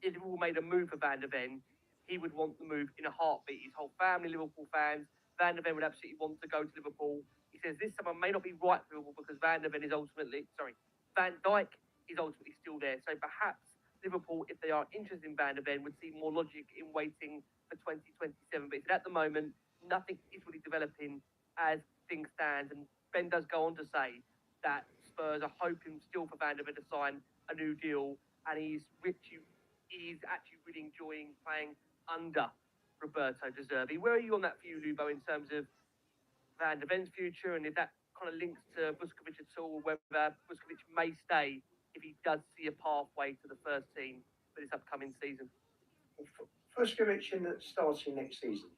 if Liverpool made a move for Van der Ven, he would want the move in a heartbeat. His whole family, Liverpool fans. Van der Ven would absolutely want to go to Liverpool. He says this summer may not be right for Liverpool because Van der Ven is Van Dijk is ultimately still there. So perhaps Liverpool, if they are interested in Van der Ven, would see more logic in waiting for 2027. But at the moment, nothing is really developing as things stand. And Ben does go on to say that Spurs are hoping still for Van der Ven to sign a new deal, and he's actually really enjoying playing under Roberto De Zerbi. Where are you on that view, Lubo, in terms of Van der Ven's future, and if that kind of links to Vuskovic at all, whether Vuskovic may stay if he does see a pathway to the first team for this upcoming season? Vuskovic starting next season.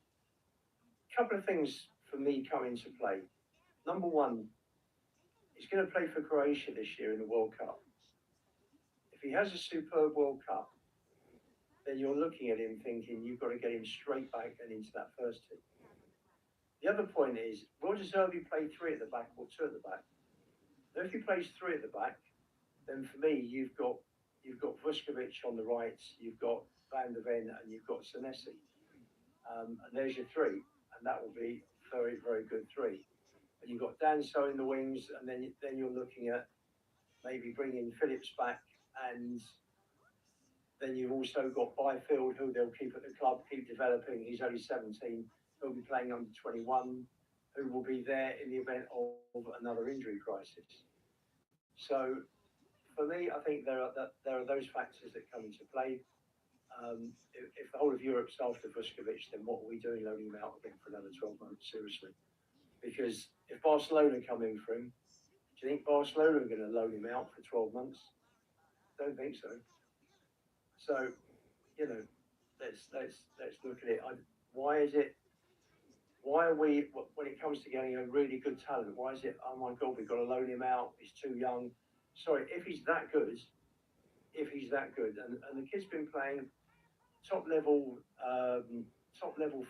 A couple of things for me come into play. Number one, he's going to play for Croatia this year in the World Cup. If he has a superb World Cup, then you're looking at him thinking you've got to get him straight back and into that first team. The other point is, will De Zerbi play three at the back or two at the back? Now, if he plays three at the back, then for me, you've got Vuskovic on the right, you've got Van der Ven, and you've got Senesi. And there's your three, and that will be very, very good three. And you've got Danso in the wings, and then you're looking at maybe bringing Phillips back, and then you've also got Byfield, who they'll keep at the club, keep developing. He's only 17. He'll be playing under 21, who will be there in the event of another injury crisis. So, for me, I think there are those factors that come into play. If the whole of Europe's after Vuskovic, then what are we doing loaning him out again for another 12 months? Seriously. Because if Barcelona come in for him, do you think Barcelona are going to loan him out for 12 months? Don't think so. So, let's look at it. Why are we, when it comes to getting a really good talent, why is it, oh my God, we've got to loan him out, he's too young. Sorry, if he's that good, and the kid's been playing top level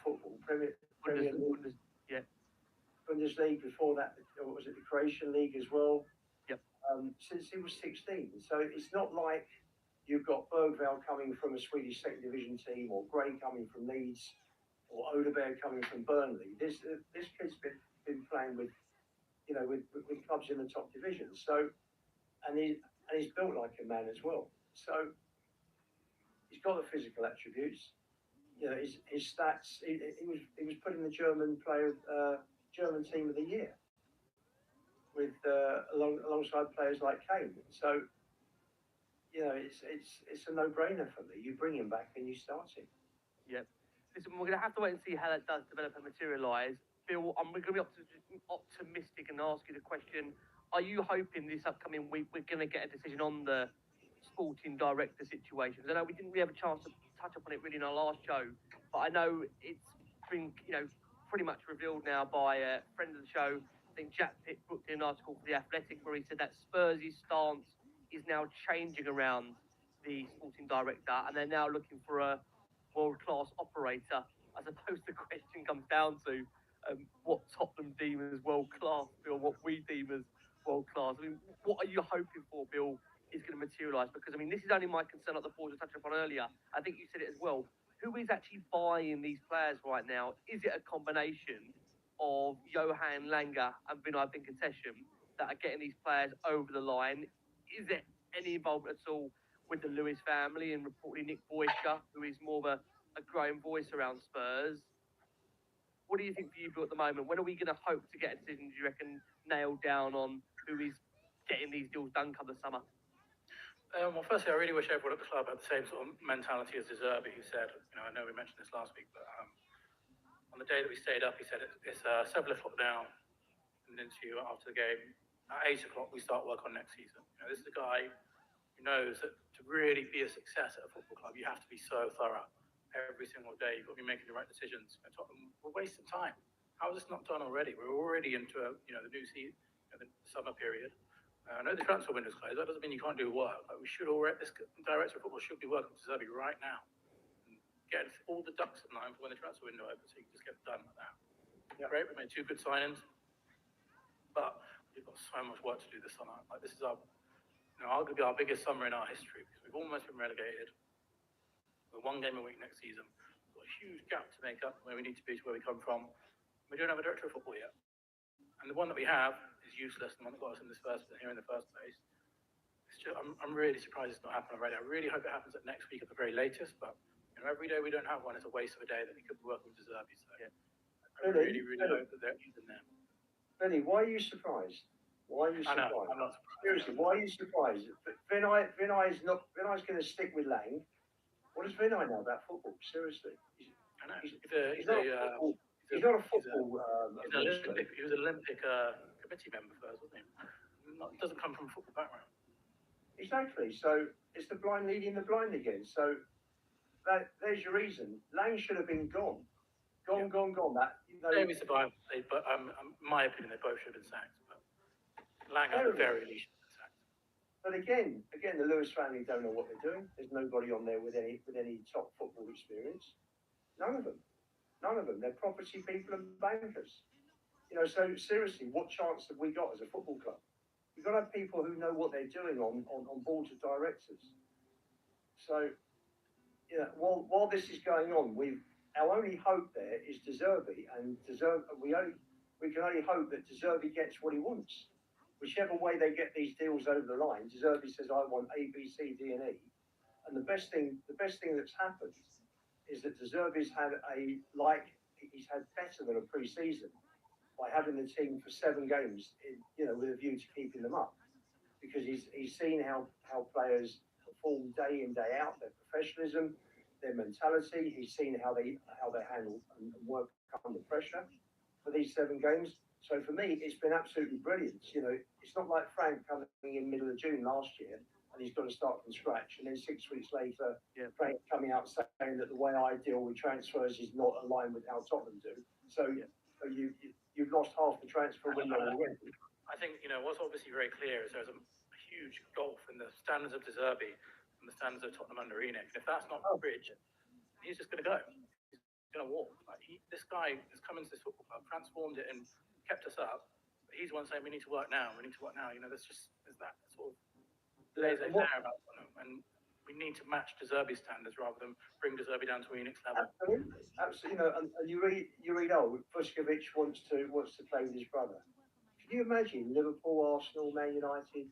football, Premier League, yeah. Bundesliga before that, or was it the Croatian League as well? Yep. Since he was 16. So it's not like you've got Bergvall coming from a Swedish second division team, or Gray coming from Leeds, or Odeberg coming from Burnley. This kid's been playing with clubs in the top division. So, and he's built like a man as well. So he's got the physical attributes. His stats. He was put in the German team of the year with alongside players like Kane. So it's a no-brainer for me. You bring him back and you start him. Yep. Listen, we're going to have to wait and see how that does develop and materialise. Bill, I'm going to be optimistic and ask you the question: are you hoping this upcoming week we're going to get a decision on the sporting director situation? Because I know we didn't really have a chance to touch upon it really in our last show, but I know it's been pretty much revealed now by a friend of the show. I think Jack Pitt booked in an article for The Athletic where he said that Spurs' stance is now changing around the sporting director, and they're now looking for a world-class operator. I suppose the question comes down to what Tottenham deem as world-class, Bill, what we deem as world-class. I mean, what are you hoping for, Bill, is going to materialise? Because, I mean, this is only my concern at the board to touch upon earlier. I think you said it as well. Who is actually buying these players right now? Is it a combination of Johan Langer and Vinay Venkatesham that are getting these players over the line? Is there any involvement at all with the Lewis family and reportedly Nick Boyka, who is more of a growing voice around Spurs? What do you think for you, Bill, at the moment? When are we going to hope to get a decision, do you reckon, nailed down on who is getting these deals done come the summer? Well, firstly, I really wish everyone at the club had the same sort of mentality as De Zerbi, who said, I know we mentioned this last week, but on the day that we stayed up, he said it's 7 o'clock now, and into after the game. At 8 o'clock, we start work on next season. This is a guy who knows that to really be a success at a football club, you have to be so thorough every single day. You've got to be making the right decisions. We're wasting time. How is this not done already? We're already into the new season, the summer period. I know the transfer window's closed. That doesn't mean you can't do work. Like, we should already. This director of football should be working with De Zerbi right now. And get all the ducks in line for when the transfer window opens, so you can just get it done like that. Yeah. Great, we made 2 good signings, but we've got so much work to do this summer. Like, this is arguably our biggest summer in our history, because we've almost been relegated. We're 1 game a week next season. We've got a huge gap to make up where we need to be to where we come from. We don't have a director of football yet. And the one that we have is useless, the one that got us in the first place. It's just, I'm really surprised it's not happened already. I really hope it happens at next week at the very latest, but every day we don't have one is a waste of a day that we could be working with Deserby. So yeah. I really hope that they're in there. Benny, why are you surprised? Why are you I surprised? know, I'm not surprised. Seriously, why are you surprised? Vinay's going to stick with Lang. What does Vinay know about football? Seriously, I know. he's not a football. He was an Olympic committee member first, wasn't he? Doesn't come from a football background. Exactly. So it's the blind leading the blind again. So there's your reason. Lang should have been gone. Gone. That Maybe survived, but in my opinion, they both should have been sacked. But Lang at the very least should have been sacked. But again, the Lewis family don't know what they're doing. There's nobody on there with any top football experience. None of them. They're property people and bankers. So seriously, what chance have we got as a football club? We've got to have people who know what they're doing on boards of directors. So, while this is going on, our only hope there is Deserby, and we can only hope that Deserby gets what he wants. Whichever way they get these deals over the line, Deserby says, I want A, B, C, D, and E. And the best thing that's happened is that Deserby's had he's had better than a pre-season by having the team for 7 games, with a view to keeping them up, because he's seen how players perform day in, day out, their professionalism, their mentality. He's seen how they handle and work under pressure for these 7 games. So for me, it's been absolutely brilliant. It's not like Frank coming in middle of June last year and he's got to start from scratch, and then 6 weeks later, Frank coming out saying that the way I deal with transfers is not aligned with how Tottenham do. So you've lost half the transfer window already. I think what's obviously very clear is there's a huge gulf in the standards of Deserby and the standards of Tottenham under Enoch. If that's not bridged, he's just going to go. He's going to walk. This guy has come into this football club, transformed it, and kept us up. But he's the one saying we need to work now. There's that sort of laissez faire about Tottenham, and we need to match Deserby's standards rather than bring Deserby down to Enoch's level. Absolutely. And you read, Vuskovic wants to play with his brother. Can you imagine Liverpool, Arsenal, Man United,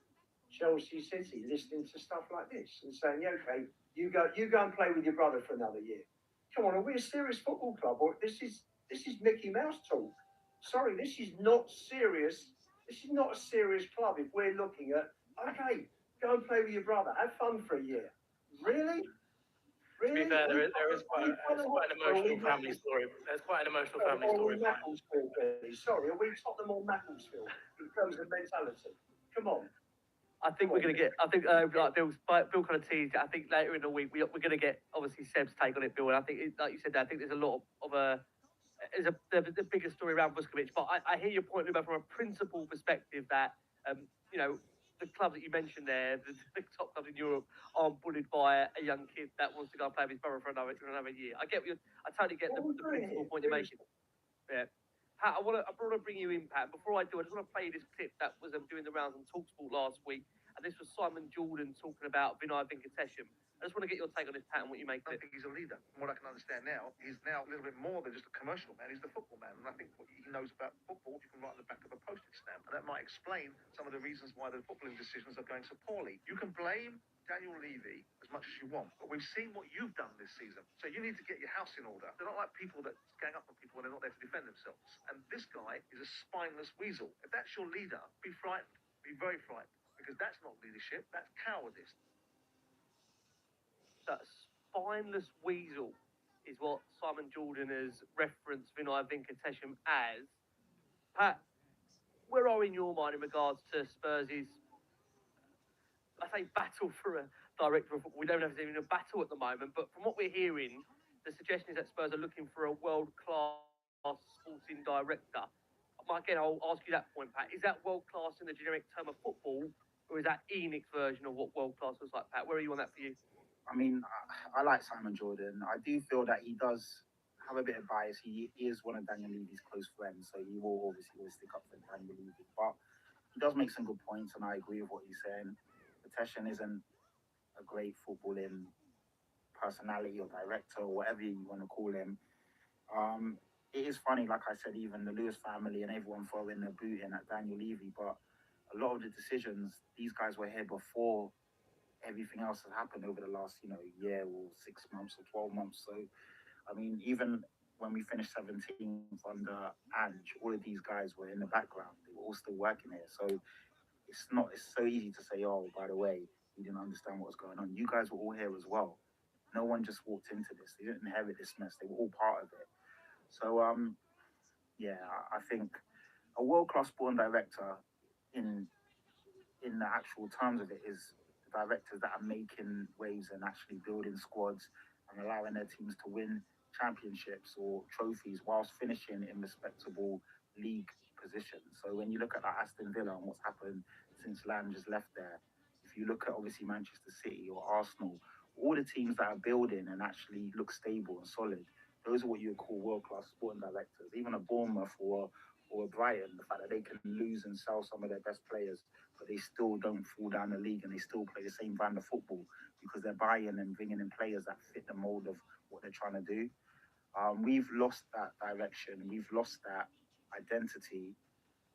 Chelsea, City listening to stuff like this and saying, okay, you go and play with your brother for another year? Come on, are we a serious football club? Or this is Mickey Mouse talk? Sorry, this is not serious. This is not a serious club. If we're looking at, okay, go and play with your brother, have fun for a year. Really? To be fair, there is quite an emotional family story. There's quite an emotional family story. Sorry, are we Tottenham or Macclesfield in terms of mentality? Come on. I think we're going to get. I think like Bill kind of teased it. I think later in the week we're going to get obviously Seb's take on it, Bill. And I think, like you said, I think there's a lot of there's a bigger story around Vuskovic. But I hear your point, Luba, from a principle perspective that the clubs that you mentioned there, the top clubs in Europe, aren't bullied by a young kid that wants to go and play with his brother for another year. I totally get the principle point you're making. Yeah. Pat, I want to bring you in, Pat. Before I do, I just want to play this clip that was doing the rounds on TalkSport last week, and this was Simon Jordan talking about Vinay Venkatesham. I just want to get your take on this, Pat, and what you make of it. I think he's a leader. From what I can understand now, he's now a little bit more than just a commercial man. He's the football man. And I think what he knows about football, you can write on the back of a postage stamp. And that might explain some of the reasons why the footballing decisions are going so poorly. You can blame Daniel Levy as much as you want, but we've seen what you've done this season. So you need to get your house in order. They're not like people that gang up on people when they're not there to defend themselves. And this guy is a spineless weasel. If that's your leader, be frightened. Be very frightened. Because that's not leadership, that's cowardice. That spineless weasel is what Simon Jordan has referenced Vinay Venkatesham as. Pat, where are in your mind in regards to Spurs' battle for a director of football? We don't know if there's even a battle at the moment, but from what we're hearing, the suggestion is that Spurs are looking for a world-class sporting director. Again, I'll ask you that point, Pat. Is that world-class in the generic term of football, or is that Enoch's version of what world-class looks like, Pat? Where are you on that for you? I mean, I like Simon Jordan. I do feel that he does have a bit of bias. He is one of Daniel Levy's close friends, so he will obviously always stick up for Daniel Levy. But he does make some good points, and I agree with what he's saying. Protection isn't a great footballing personality or director or whatever you want to call him. Um, it is funny, like I said, even the Lewis family and everyone throwing their boot in at Daniel Levy, but a lot of the decisions, these guys were here before everything else has happened over the last, year or 6 months or 12 months. So, I mean, even when we finished 17th under Ange, all of these guys were in the background. They were all still working here. So it's so easy to say, oh, by the way, we didn't understand what was going on. You guys were all here as well. No one just walked into this. They didn't inherit this mess. They were all part of it. So, yeah, I think a world class sporting director in in the actual terms of it is the directors that are making waves and actually building squads and allowing their teams to win championships or trophies whilst finishing in respectable league positions. So when you look at that Aston Villa and what's happened since Lam just left there, if you look at obviously Manchester City or Arsenal, all the teams that are building and actually look stable and solid, those are what you would call world class sporting directors. Even a Bournemouth or a Brighton, the fact that they can lose and sell some of their best players but they still don't fall down the league and they still play the same brand of football because they're buying and bringing in players that fit the mold of what they're trying to do. We've lost that direction. We've lost that identity.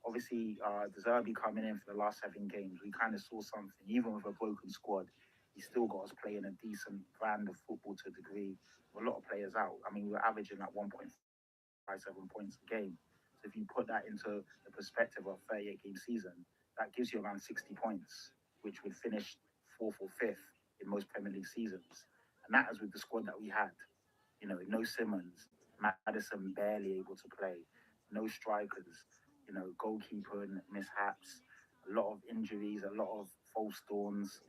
Obviously, De Zerbi coming in for the last 7 games, we kind of saw something. Even with a broken squad, he still got us playing a decent brand of football to a degree. With a lot of players out. I mean, we're averaging like 1.57 points a game. So if you put that into the perspective of a 38-game season, that gives you around 60 points, which would finish fourth or fifth in most Premier League seasons. And that is with the squad that we had. No Simmons, Madison barely able to play, no strikers, goalkeeper mishaps, a lot of injuries, a lot of false dawns,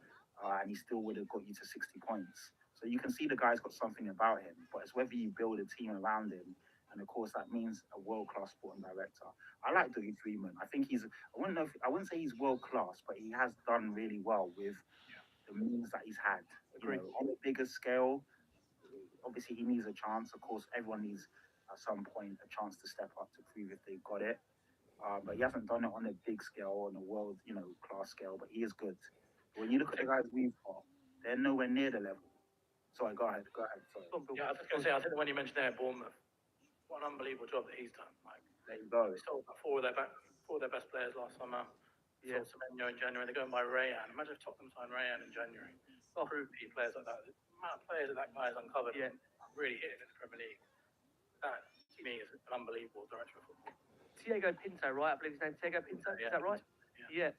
and he still would have got you to 60 points. So you can see the guy's got something about him, but it's whether you build a team around him. And of course, that means a world-class sporting director. I like Dougie Freeman. I think I wouldn't say he's world-class, but he has done really well with the means that he's had. On a bigger scale, obviously he needs a chance. Of course, everyone needs at some point a chance to step up to prove if they've got it. But he hasn't done it on a big scale, on a world, class scale. But he is good. When you look at the guys we've got, they're nowhere near the level. Sorry, go ahead. Sorry. Yeah, I was going to say, I think the one you mentioned there, Bournemouth, what an unbelievable job that he's done. Like, there you go. they sold four of their best players last summer. Yeah. Sold Semenyo in January. They're going by Rayan. Imagine if Tottenham signed Rayan in January. Approved players like that. The amount of players that guy has uncovered, really hitting in the Premier League. That to me is an unbelievable director of football. Thiago Pinto, right? I believe his name Thiago Pinto. Yeah, is that right? Yeah.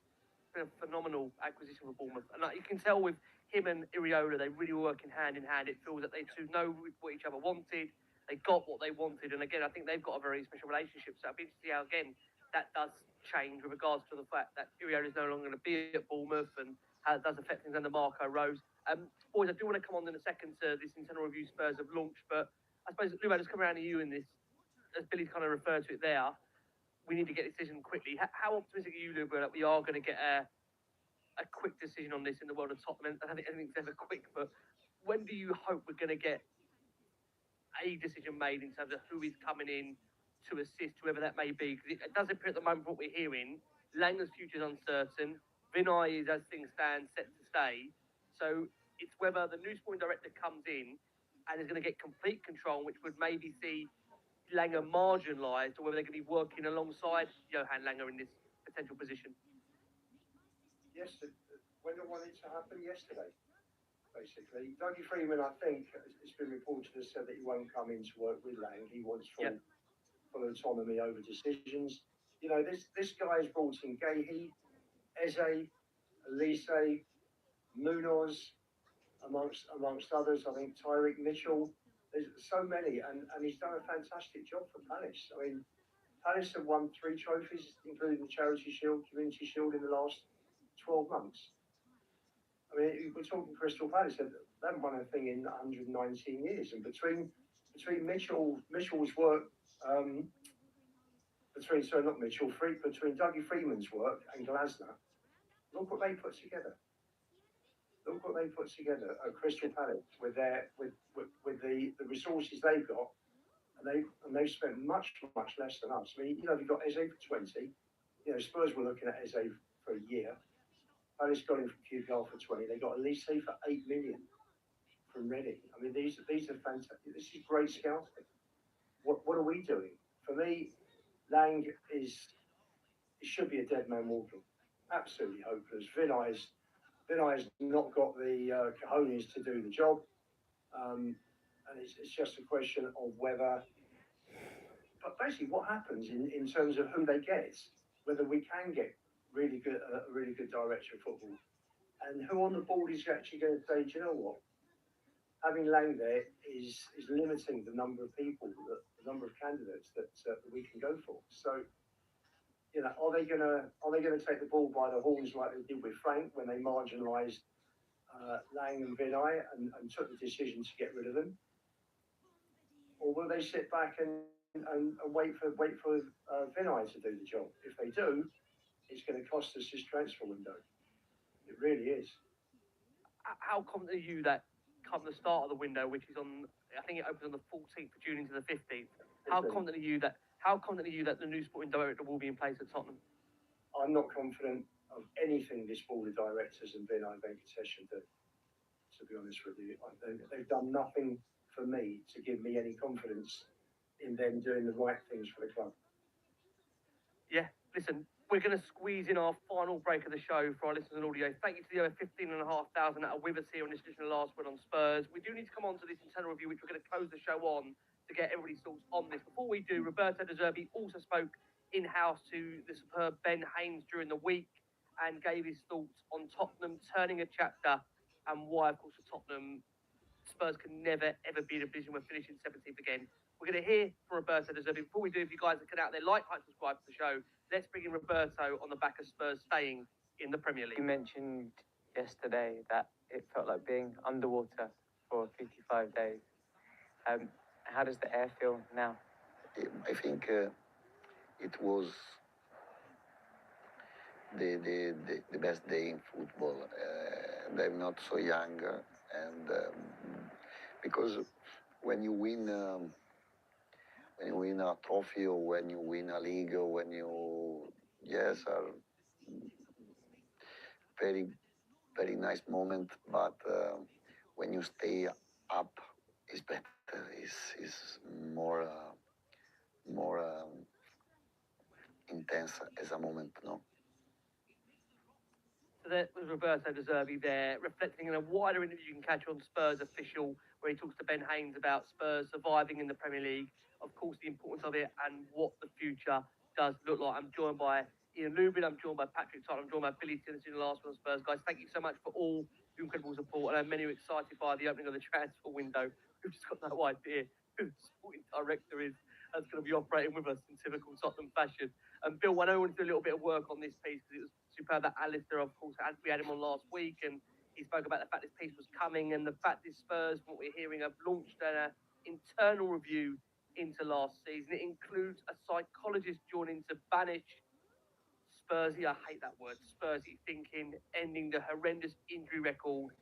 Been a phenomenal acquisition for Bournemouth, and you can tell with him and Iriola, they really were working hand in hand. It feels that they two know what each other wanted. They got what they wanted, and again, I think they've got a very special relationship. So I'll be interested to see how again that does change with regards to the fact that Iriola is no longer going to be at Bournemouth and how it does affect things under Marco Rose. Boys, I do want to come on in a second to this internal review Spurs have launched, but I suppose Lubo, just come around to you in this, as Billy's kind of referred to it there. We need to get a decision quickly. How optimistic are you, Lubo, that we are going to get a quick decision on this in the world of Tottenham? I don't think anything's ever quick, but when do you hope we're going to get a decision made in terms of who is coming in to assist, whoever that may be? Because it does appear at the moment what we're hearing, Langer's future is uncertain. Vinay is, as things stand, set to stay. So it's whether the new sporting director comes in and is going to get complete control, which would maybe see Langer marginalised, or whether they're going to be working alongside Johan Langer in this potential position. Yesterday, when I wanted to happen yesterday, basically. Dougie Freeman, I think, it's been reported, has said that he won't come in to work with Lang. He wants full autonomy over decisions. This guy has brought in Gahey, Eze, Elise, Munoz, amongst others. I think Tyreek Mitchell. There's so many, and he's done a fantastic job for Palace. I mean, Palace have won 3 trophies, including the Charity Shield, Community Shield in the last 12 months. I mean, we're talking Crystal Palace. They haven't won a thing in 119 years. And between Mitchell's work, between Dougie Freeman's work and Glasner, look what they put together. Look what they put together at Crystal Palace with their with the resources they've got, and they've spent much less than us. I mean, you know, they've got Eze for 20. You know, Spurs were looking at Eze for a year. Palace got him from QPR for 20. They got Elise for 8 million from Reading. I mean, these are fantastic. This is great scouting. What are we doing? For me, Lang is it should be a dead man walking. Absolutely hopeless. Vinay has not got the cojones to do the job, and it's just a question of whether. But basically, what happens in terms of who they get, whether we can get a really good director of football, and who on the board is actually going to say, do you know what? Having Lang there is limiting the number of people, the number of candidates that we can go for. So, you know, are they gonna take the ball by the horns like they did with Frank when they marginalised Lang and Vinay and took the decision to get rid of them, or will they sit back and wait for Vinay to do the job? If they do, it's going to cost us this transfer window. It really is. How confident are you that come the start of the window, which is on, I think it opens on the 14th of June into the 15th? How confident are you that the new sporting director will be in place at Tottenham? I'm not confident of anything this board of directors and Vinay Venkatesh do. To be honest with you, they've done nothing for me to give me any confidence in them doing the right things for the club. Yeah, listen, we're going to squeeze in our final break of the show for our listeners and audio. Thank you to the over 15,500 that are with us here on this edition of Last Word on Spurs. We do need to come on to this internal review, which we're going to close the show on to get everybody's thoughts on this. Before we do, Roberto De Zerbi also spoke in-house to the superb Ben Haynes during the week and gave his thoughts on Tottenham turning a chapter and why, of course, for Tottenham, Spurs can never, ever be in a position where finishing 17th again. We're going to hear from Roberto De Zerbi. Before we do, if you guys get out there, like, subscribe to the show. Let's bring in Roberto on the back of Spurs staying in the Premier League. You mentioned yesterday that it felt like being underwater for 55 days. How does the air feel now? I think it was the best day in football. And I'm not so young, and because when you win a trophy or when you win a league or when you are very very nice moment, but when you stay up is better. Is more intense as a moment, no? So that was Roberto De Zerbi there, reflecting in a wider interview you can catch on Spurs Official, where he talks to Ben Haynes about Spurs surviving in the Premier League, of course, the importance of it and what the future does look like. I'm joined by Ian Lubin, I'm joined by Patrick Todd, I'm joined by Billy Tennessee in the Last One Spurs. Guys, thank you so much for all your incredible support. And I know many are excited by the opening of the transfer window. We've just got no idea who the sporting director is that's going to be operating with us in typical Tottenham fashion. And Bill, I know we want to do a little bit of work on this piece because it was superb that Alistair, of course, we had him on last week, and he spoke about the fact this piece was coming and the fact this Spurs, from what we're hearing, have launched an internal review into last season. It includes a psychologist joining to banish Spursy, I hate that word, Spursy thinking, ending the horrendous injury record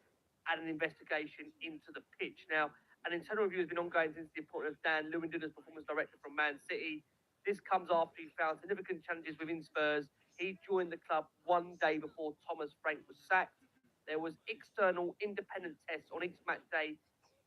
and an investigation into the pitch. Now, an internal review has been ongoing since the appointment of Dan Lewandowski as performance director from Man City. This comes after he found significant challenges within Spurs. He joined the club one day before Thomas Frank was sacked. There was external independent tests on each match day,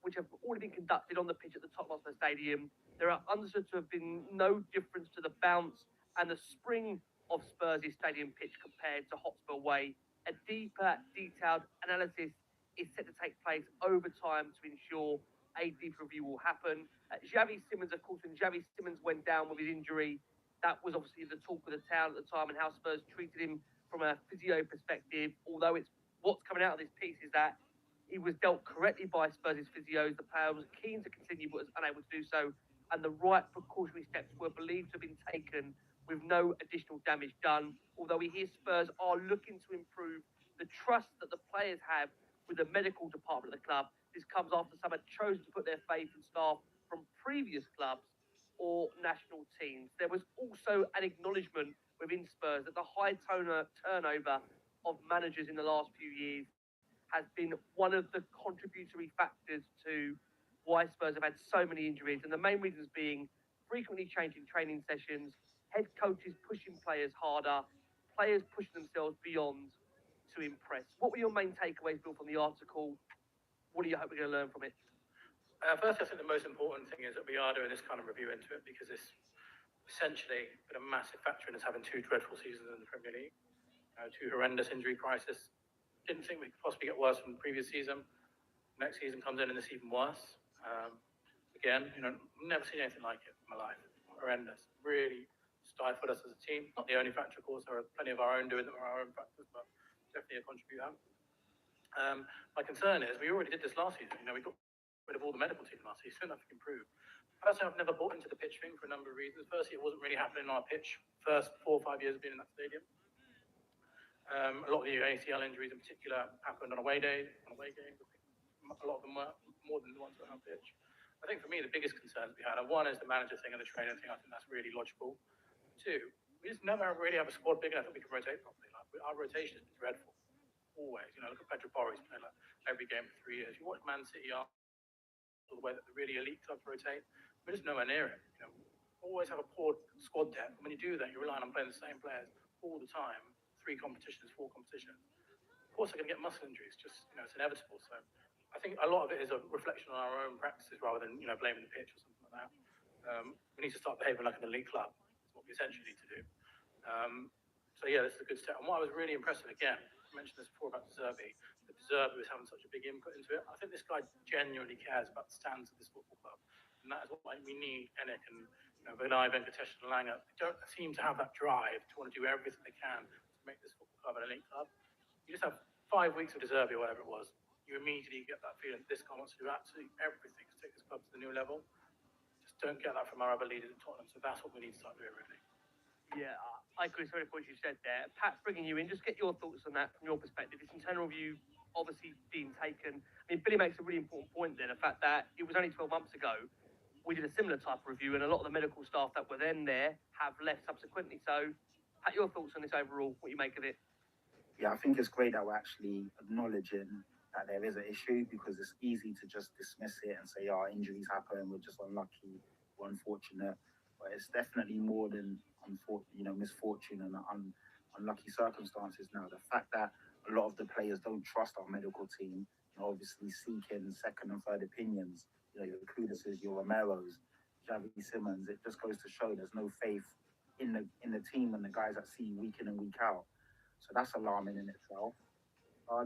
which have already been conducted on the pitch at the Tottenham Hotspur Stadium. There are understood to have been no difference to the bounce and the spring of Spurs' stadium pitch compared to Hotspur Way. A deeper, detailed analysis is set to take place over time to ensure a deeper review will happen. Xavi Simons, of course, when Xavi Simons went down with his injury, that was obviously the talk of the town at the time and how Spurs treated him from a physio perspective. Although it's what's coming out of this piece is that he was dealt correctly by Spurs' physios. The player was keen to continue but was unable to do so, and the right precautionary steps were believed to have been taken with no additional damage done. Although we hear Spurs are looking to improve the trust that the players have with the medical department of the club. This comes after some had chosen to put their faith in staff from previous clubs or national teams. There was also an acknowledgement within Spurs that the high turnover of managers in the last few years has been one of the contributory factors to why Spurs have had so many injuries, and the main reasons being frequently changing training sessions, head coaches pushing players harder, players pushing themselves beyond to impress. What were your main takeaways, Bill, from the article? What do you hope we're going to learn from it? First, I think the most important thing is that we are doing this kind of review into it because it's essentially been a massive factor in us having two dreadful seasons in the Premier League, two horrendous injury crises. Didn't think we could possibly get worse from the previous season. Next season comes in and it's even worse. Again, never seen anything like it in my life. Horrendous. Really stifled us as a team. Not the only factor, of course. There are plenty of our own doing that were our own factors, but definitely a contributor. My concern is we already did this last season. We got rid of all the medical team last season. Nothing improved. Personally, I've never bought into the pitch thing for a number of reasons. Firstly, it wasn't really happening on our pitch first 4 or 5 years of being in that stadium. A lot of the ACL injuries in particular happened on away days, on away games. A lot of them were more than the ones that were on pitch. I think for me, the biggest concerns we had are one is the manager thing and the trainer thing. I think that's really logical. Two, we just never really have a squad big enough that we can rotate properly. Our rotation has been dreadful. Always. Look at Pedro Porro's playing every game for 3 years. You watch Man City the way that the really elite clubs rotate. We're just nowhere near it. Always have a poor squad depth. When you do that, you're relying on playing the same players all the time. 3 competitions, 4 competitions. Of course, they're going to get muscle injuries. Just it's inevitable. So I think a lot of it is a reflection on our own practices rather than blaming the pitch or something like that. We need to start behaving like an elite club. That's what we essentially need to do. So yeah, this is a good step. And what I was really impressed with, again, I mentioned this before about De Zerbi. The De Zerbi was having such a big input into it. I think this guy genuinely cares about the stands of this football club, and that is what we need. Enik and Vinay, Venkatesh and Langer, they don't seem to have that drive to want to do everything they can to make this football club an elite club. You just have 5 weeks of De Zerbi or whatever it was, you immediately get that feeling that this guy wants to do absolutely everything to take this club to the new level. Just don't get that from our other leaders at Tottenham. So that's what we need to start doing, really. Yeah, I agree with some of the points you said there. Pat, bringing you in, just get your thoughts on that from your perspective. This internal review obviously being taken. I mean, Billy makes a really important point there, the fact that it was only 12 months ago we did a similar type of review, and a lot of the medical staff that were then there have left subsequently. So, Pat, your thoughts on this overall, what you make of it? Yeah, I think it's great that we're actually acknowledging that there is an issue, because it's easy to just dismiss it and say, "Oh, injuries happen. We're just unlucky, we're unfortunate." But it's definitely more than misfortune and unlucky circumstances. Now, the fact that a lot of the players don't trust our medical team, obviously seeking second and third opinions. Your Kuduses, your Romeros, Xavi Simons. It just goes to show there's no faith in the team and the guys that see week in and week out. So that's alarming in itself.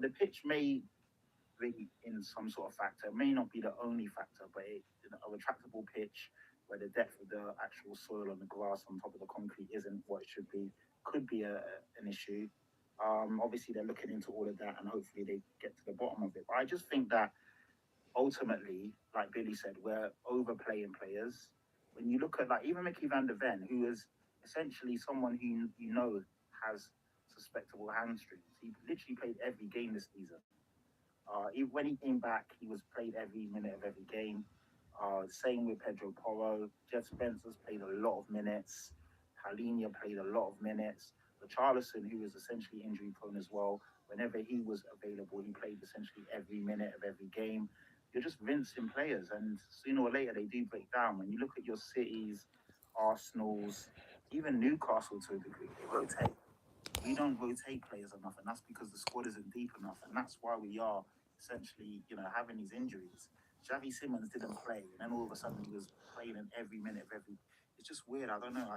The pitch may be in some sort of factor. It may not be the only factor, but a retractable pitch where the depth of the actual soil on the grass on top of the concrete isn't what it should be could be an issue. Obviously, they're looking into all of that, and hopefully they get to the bottom of it. But I just think that ultimately, like Billy said, we're overplaying players. When you look at even Mickey van der Ven, who is essentially someone who has suspectable hamstrings. He literally played every game this season. When he came back, he was played every minute of every game. Same with Pedro Porro. Jeff Spencer's played a lot of minutes. Halinia played a lot of minutes. Richarlison, who was essentially injury prone as well, whenever he was available, he played essentially every minute of every game. You're just rinsing players, and sooner or later they do break down. When you look at your Cities, Arsenals, even Newcastle to a degree, they rotate. We don't rotate players enough, and that's because the squad isn't deep enough, and that's why we are essentially, having these injuries. Xavi Simons didn't play, and then all of a sudden he was playing in every minute of every. It's just weird. I don't know.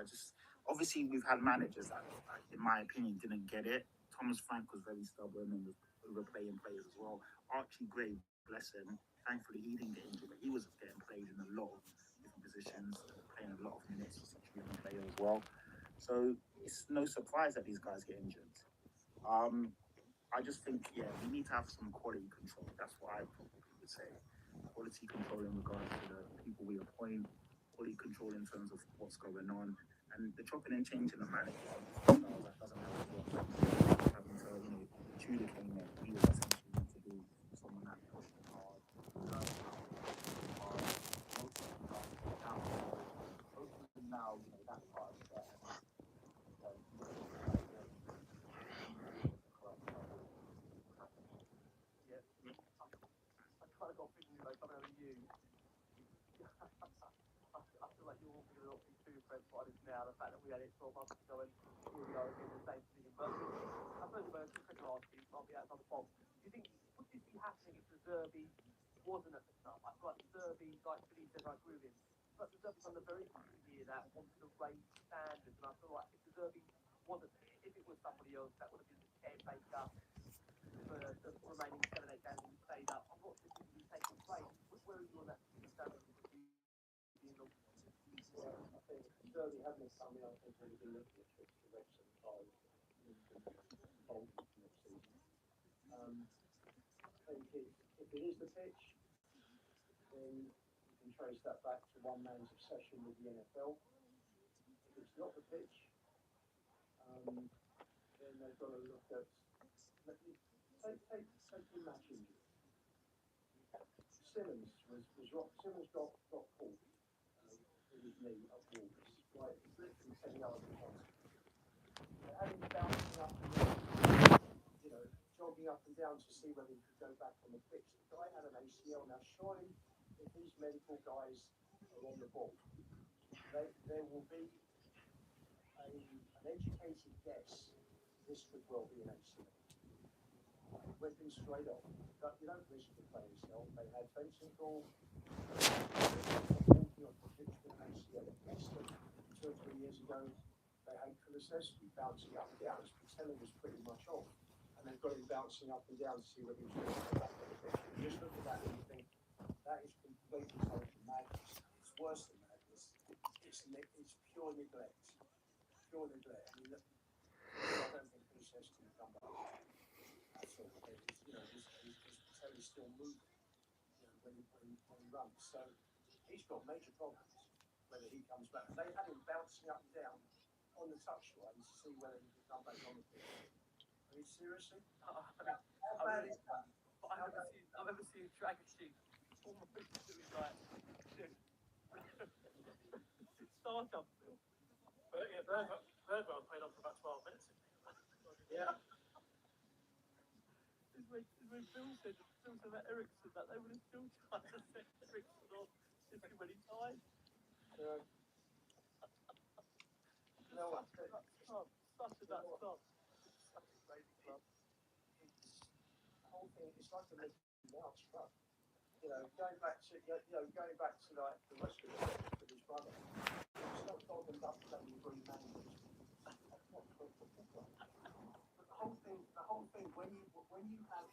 Obviously we've had managers that, in my opinion, didn't get it. Thomas Frank was very stubborn and was overplaying players as well. Archie Gray, bless him. Thankfully he didn't get injured, but he was getting played in a lot of different positions, playing a lot of minutes for such a young player as well. So it's no surprise that these guys get injured. I just think, we need to have some quality control. That's what I probably would say. Quality control in regards to the people we appoint, quality control in terms of what's going on, and the chopping and changing of managers. That doesn't help as well. Having to, Tudor came in, he was essentially meant to be someone that pushed hard, hopefully now, that part is better. with Fred Friday now, the fact that we had it 12 months ago and here we are again in the same position. But I suppose the question I'll ask you might be outside the box. Do you think, would this be happening if the Derby wasn't at the top? I feel like the Derby, like Billy says, I agree with him. But the Derby's on the very year that wants to raise standards, and I feel like if the Derby wasn't here, if it was somebody else that would have been the caretaker for the remaining 7-8 games and stayed up, I'm not sure if it would be taking place. Where are you on that? Yeah, I think Derby having come in, I think we'll be looking at trips to Wrexham, Bolton next season. I think if it is the pitch, then you can trace that back to one man's obsession with the NFL. If it's not the pitch, then they've got to look at take your match injury. Simmons got pulled with his knee at Wolves, right? Literally 10 yards ahead. They had him bouncing up and down, jogging up and down to see whether he could go back on the pitch. The guy had an ACL. Now, surely, if these medical guys are on the ball, there will be an educated guess this could well be an ACL. Went in straight off. You don't risk the playing self. They had fencing call. Walking off the pitch with an ACL at Leicester 2 or 3 years ago. They had Kulusevski bouncing up and down. Patella was pretty much off. And they've got him bouncing up and down to see whether he's going to come back on the pitch. You just look at that and you think, that is completely total madness. It's worse than madness. It's pure neglect. Pure neglect. I mean, look, I don't think Kulusevski can come back. He's still moving, when he runs. So he's got major problems whether he comes back. They had him bouncing up and down on the touchline to see whether he could come back on the pitch. I mean, seriously? How bad is that? But I've never seen Dragon Sheep almost doing like Stardom. But yeah, Bergwijn played on for about 12 minutes. Yeah. When Phil said about Ericsson, that they would have still tried to set Ericsson off just too many times. No one. Such a nut club. Such a crazy club. The whole thing, it's like a Mickey Mouse club. Going back to like the rest of with his brother. It's not talking about playing green managers. That's not football. But the whole thing, when you have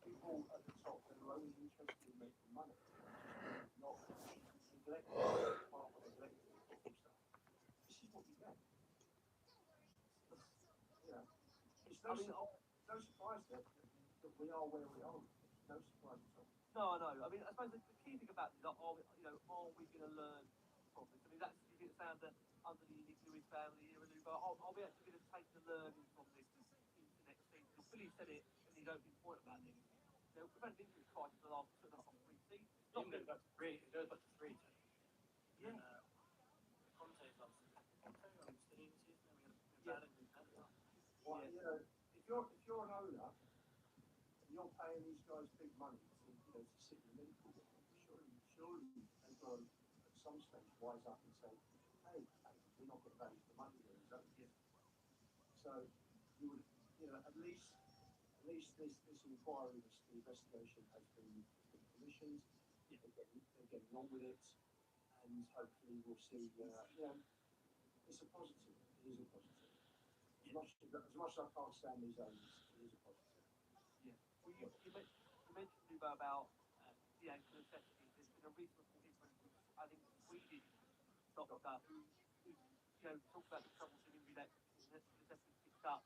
people at the top that are only interested in making money, not neglecting the football stuff. This is what you get. It's no surprise that we are where we are. No surprise at all. No, I know. I mean, I suppose the key thing about this is, are we going to learn from this? I mean, that's you get the sound that under the Nick Lewis family, are we actually going to take the learning from this into next season? Billy said it in his opening point about this. We've had an injury crisis the last 2.5 or 3 seasons. It goes back to three. It goes back to three. Yeah. Conte's last season. Conte on the season. Well, if you're an owner and you're paying these guys big money to sit in the medical room, surely they've got to at some stage wise up and say, hey, we're not getting value for money here, is that it? So you would, at least this inquiry, this investigation has been commissioned. They're getting on with it, and hopefully we'll see. It's a positive. It is a positive. As much as I can't stand these owners, it is a positive. Yeah. Well, you mentioned Nubo about the ankle necessity. There's been a reasonable difference. I think Swedish doctor who talked about the troubles in injury that necessity picked up,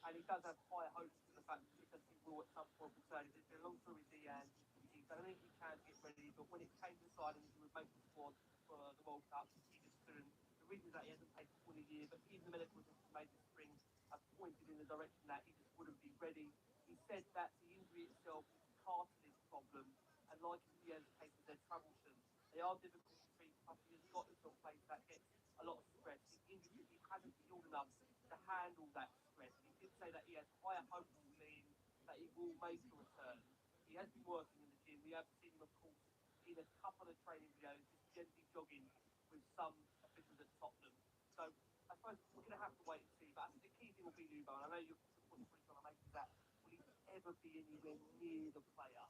and he does have high hopes for the fact that necessity will at some point return. It's been a long story with Diaz. He's done anything he can to get ready, but when it came to deciding if he would make the squad for the World Cup, he just couldn't. The reason is that he hasn't played for full a year, but even the medical attention made this spring have pointed in the direction that he just wouldn't be ready. He said that the injury itself is a cartilage problem, and like in Diaz's cases, they're troublesome. They are difficult to treat. He has got into a place that gets a lot of stress. His injury, he hasn't healed enough to handle that stress. He did say that he has higher hopes for me that he will make a return. He has been working in the gym. We have seen him, of course, in a couple of training videos, just gently jogging with some This was at Tottenham. So I suppose we're going to have to wait and see. But I think the key thing will be Lubo. And I know you're probably trying to make is that will he ever be anywhere near the player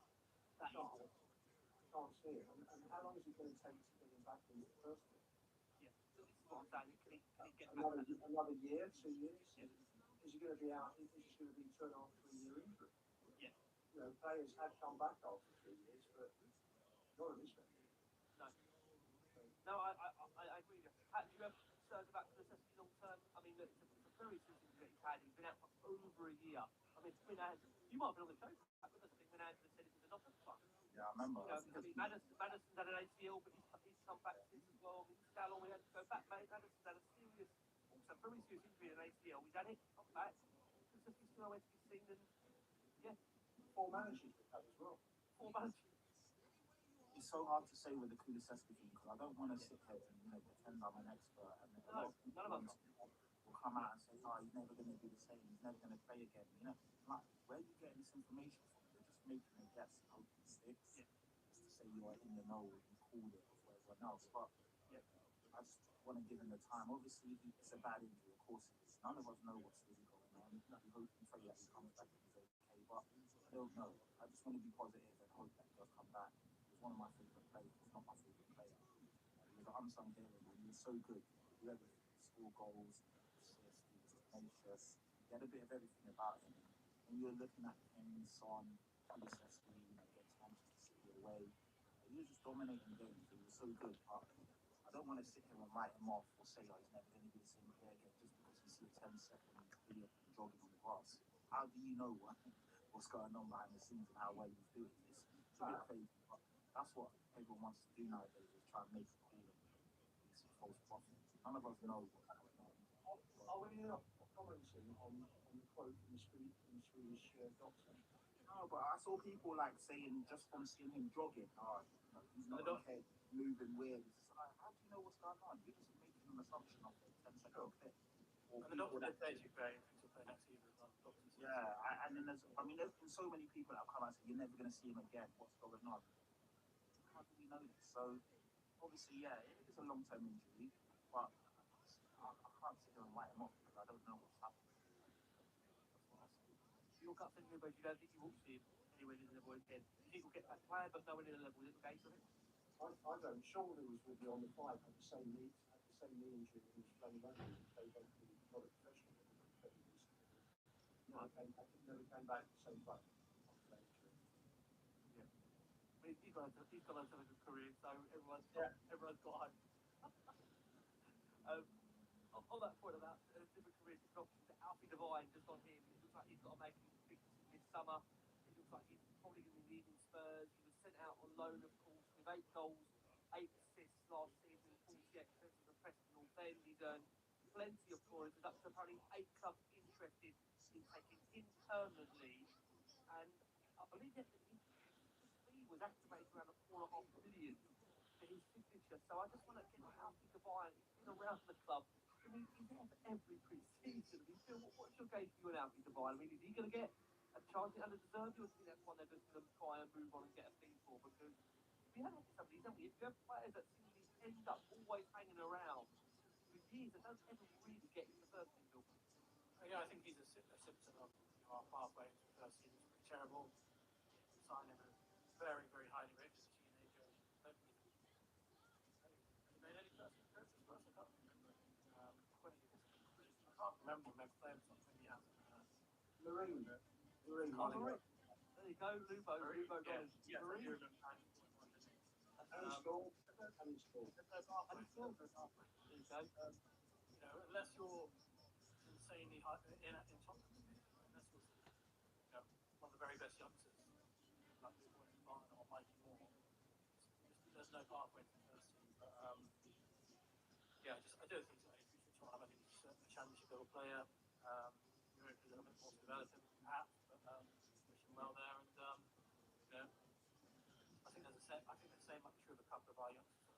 that he was? Can't see it. And how long is it going to take to get him back in the first team? Yeah, so this is what I'm saying. Can he get Another year, 2 years? Yeah. Is he going to be out? Is this going to be 2.5, 3 year injury? Yeah. You know, players have come back after 3 years, but not at this rate. No. No, I agree with you. Do you have concerns about Kulusevski long term? I mean, look, it's a very serious injury he's had. He's been out for over a year. I mean, you might have been on the show for that, but I think Andrew said it was enough of fun. Yeah, I remember. I mean, Madison's had an ACL, but he's come back since as well. I mean, this is how long we had to go back, mate. Madison's had a serious, also very serious injury in an ACL. He's had it, come back. Kulusevski's still nowhere to be seen, and yeah. 4 managers with that as well. 4 managers. It's so hard to say with the Kulusevski thing because I don't want to sit here and pretend I'm an expert and a lot of people will come out and say, "Oh, he's never going to be the same. He's never going to play again." You know, like where are you getting this information from? You're just making a guess and hoping it sticks. Yeah. Just to say you are in the know and call it for everyone else. But yeah, I just want to give him the time. Obviously, it's a bad injury. Of course, it is. None of us know what's really going on. We hope and pray that he comes back and he's okay. But I don't know. I just want to be positive and hope that he does come back. He's one of my favourite players. He's not my favourite player. He was an unsung hero, man. He was so good. He did everything. Score goals, assists, he was tenacious. He had a bit of everything about him. When you're looking at him, Son, Kulusevski, against Manchester City away, he was just dominating games. He was so good. But I don't want to sit here and write him off or say, oh, he's never going to be the same player again just because you see a 10-second video jogging on the grass. How do you know what's going on behind the scenes and how well he's doing? It's a bit crazy, but that's what everyone wants to do nowadays is try and make a call and these false prophets. None of us know what's going on. Are we not commenting on the quote from the Swedish doctor? No, but I saw people like saying just from seeing him jogging, he's not okay, moving weird. It's just like, how do you know what's going on? You're just making an assumption of a 10-second clip. And the doctor did say to play next season as well. Yeah, and then there's been so many people that have come out and said you're never going to see him again. What's going on? How do we know this? So obviously, yeah, it is a long-term injury, but I can't sit here and write him off because I don't know what's happening. That's what I say. Your gut feeling, but you don't think you will see him anywhere near the level again. You think he'll get back playing, but nowhere near the level. Is it the case with him? I don't. Shawndawanderer was with me on the flight, had the same knee injury when he was playing rugby. He played rugby, not a professional level, but fairly recently. I think never came back the same player after that injury. Yeah. I mean, he's got a good career, so everyone's got hope. On that point about different careers, different options, Alfie Devine just on him. It looks like he's got to make a big decision this summer. It looks like he's probably going to be leaving Spurs. He was sent out on loan, of course, with 8 goals, 8 assists last season, 48 appearances for Preston North End. He's earned plenty of scoring. There's up to apparently 8 clubs interested in taking him permanently. And I believe that his fee was activated around the 4.5 million for his signature. So I just want to get Alfie Devine. He's been around the club. I mean, he's there for every pre-season. I mean, Phil, what's your gauge for you and Alfie Devine? I mean, is he going to get a chance at under-deserved, or do you think that's one they're just going to try and move on and get a fee for? Because we have some of these, haven't we? If you have players that seemingly end up always hanging around for years that don't ever really get into the first team, Phil. Yeah, I think he's a symptom of our pathway into the first team. It's pretty terrible. Sign him as very, very highly rated teenager. Don't really. Has he made any first team appearances for us? I can't remember. 20 years. I can't remember when I've played something he hasn't. Marine. There you go, Lubo. Lubo got his Marine. And he scored. And he scored. There you go. You know, unless you're insanely high in Tottenham, unless you're one of the very best youngsters, like Martin or Mikey Moore, there's no pathway to the first team. But yeah, I do think that if you should try, I think he's a championship level player. You're a little bit more to develop him, perhaps, but wish him well there. And you know, I think the same might be true of a couple of our youngsters.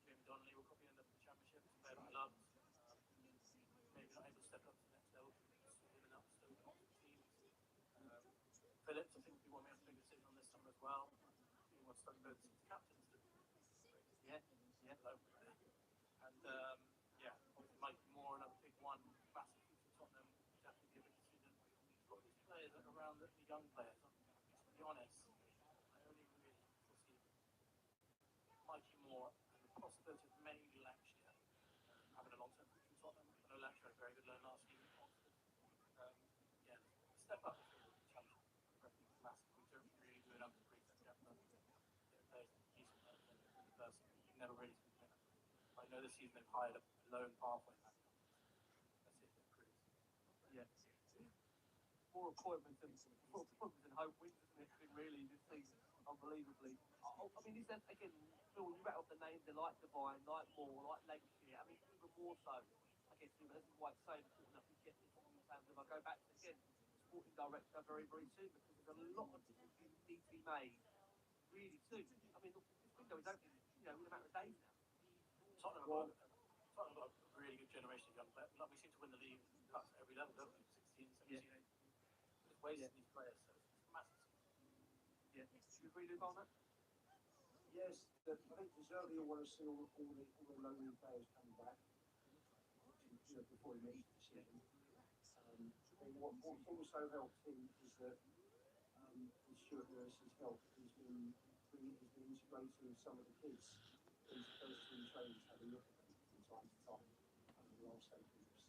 Jamie Donnelly will probably end up in the championship. He's a player that I love. Maybe not able to step up to the next level. Still living up still with Oxford teams. Phillips, I think we want to make a big decision on this summer as well. He wants to go to captain still. Yeah. alone really. And yeah, obviously Mikey Moore, another big one, massive for Tottenham, definitely be a big decision. He's got these players around the young players. To be honest, I only really foresee Mikey Moore and the possibility of maybe Lancashire having a long-term future in Tottenham. I know Lancashire had a very good loan last season at Oxford. Yeah, the step up is going to be challenging. I reckon it's massive. We don't really do enough to bridge that gap. Players like decent loans and a good person. You can never really speak to them. I know this season they've hired a loan pathway back. Let's see if it improves. Yeah. More appointments and hope wins, isn't it? Really, this season, unbelievably. I mean, is that again? Phil, you rattle off the names. They like Devine, like Moore, like Lancashire. I mean, even more so. I guess this is why it's so important that we get this in terms of. I go back to again, sporting director very, very soon because there's a lot of decisions need to be made really soon. I mean, look, this window is open, in a matter of days now. Tottenham have got a really good generation of young players. Like we seem to win the league cups at every level, don't we? 16, 17, 18. There's wasting these players, so it's massive. Yeah. Do you agree with on that? Yes, I think Deserving want to see all the lonely players coming back. Before he makes the decision. And what also helped him is that with Stuart Lewis's help, he's been integrating some of the kids into first team training to have a look at them from time to time over the last 8 weeks,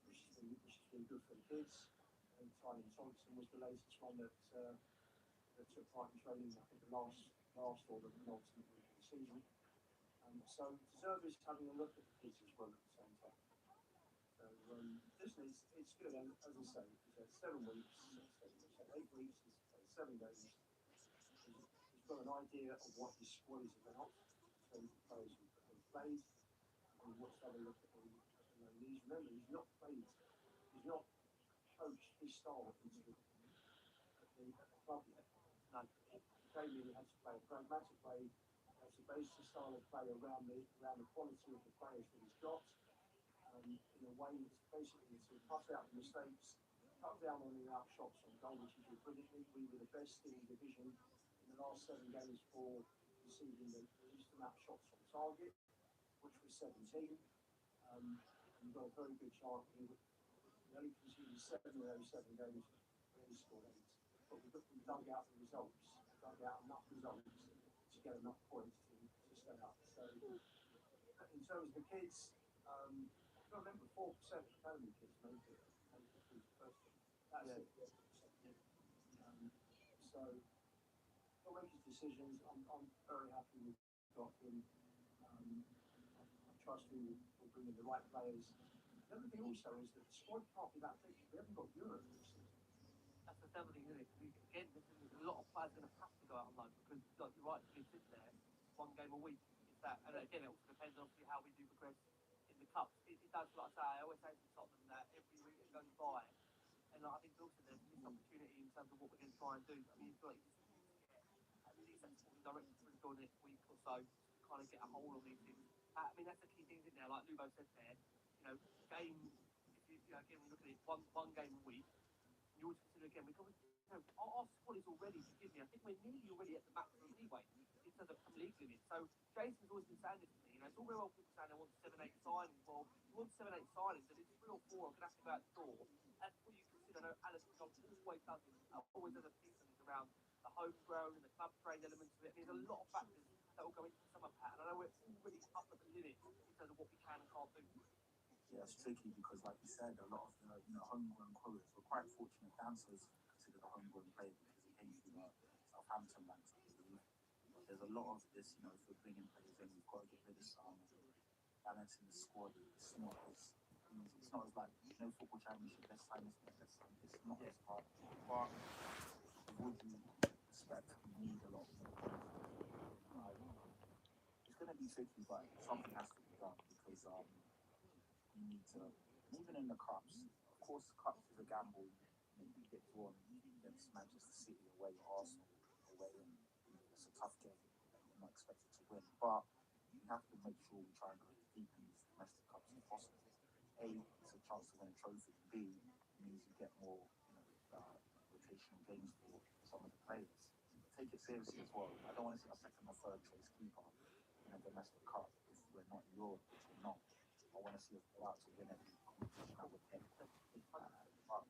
which has been good for the kids. And Tyler Thompson was the latest one that took part in training, I think the last or the penultimate week of the season. So Deserving is having a look at the kids as well at the same time. So listen, it's good, and as I say, he's had 7 weeks, 8 weeks, he's played 7 games. He's got an idea of what his squad is about, in terms of players who have played, and he wants to have a look at the knees. Remember, he's not coached his style into at the club yet. No, he came in, he had to play a pragmatic way, he has to base his style of play around the quality of the players that he's got. In a way that's basically to cut out the mistakes, cut down on the out shots on goal, which he did brilliantly. We were the best in the division in the last 7 games for receiving the least amount of shots on target, which was 17. And we got a very good chance. We only conceded 7 of those 7 games. We only scored 8. But we dug out the results, dug out enough results to get enough points to stay up. So in terms of the kids, I remember 4% of academy kids make it through the first team. That's it. So he'll make his decisions. I'm very happy we've got him. I trust we will bring in the right players. The other thing also is that the squad can't be that big. We haven't got Europe this season. That's the other thing, isn't it? Again, there's a lot of players going to have to go out on loan because, like you're right, you sit there 1 game a week. Is that, and again, it also depends obviously how we do progress in the cups. It does, like I say, I always say to Tottenham that every week that goes by, and I think also there's a missed opportunity in terms of what we're going to try and do. I mean, it's like you just need to get at least that sporting director for the next week or so to kind of get a hold on these things. I mean, that's the key thing, isn't there? Like Lubo said there, game. If you again, we look at it, one game a week. You always consider again because our squad is already, forgive me, I think we're nearly already at the maximum anyway in terms of league limit. So Jason's always been saying this to me. It's all very well people saying they want 7, 8 signings. Well, you want 7, 8 signings, and it's 3 or 4 are going to have to go out the door. That's what you consider. I know Alex always does it. Always does a piece of it around the homegrown and the club trade elements of it. There's a lot of factors that will go into the summer pattern. I know we're already up at the limit in terms of what we can and can't do. Yeah, it's tricky because, like you said, a lot of the homegrown quotas were quite fortunate. Dancer's considered a homegrown player because he came through the Southampton ranks, I believe. But there's a lot of this, if we're bringing players in, we've got to get rid of some balancing the squad. It's not as easy. It's not as like football championship. Let's sign this player. Let's sign. It's not as hard. But with due respect, we need a lot more. It's going to be tricky, but something has to be done because you need to, and even in the cups, of course, cups is a gamble. You get drawn against Manchester City away or Arsenal away, and it's a tough game. You're not expected to win, but you have to make sure we try and go as deep in these domestic cups as possible. A, it's a chance to win a trophy. B, it means you get more, rotational games for some of the players. Take it seriously as well. I don't want to see a second or third choice keeper, a domestic cup if we're not in Europe, which we're not. I want to see us go out to win every competition that we're in. But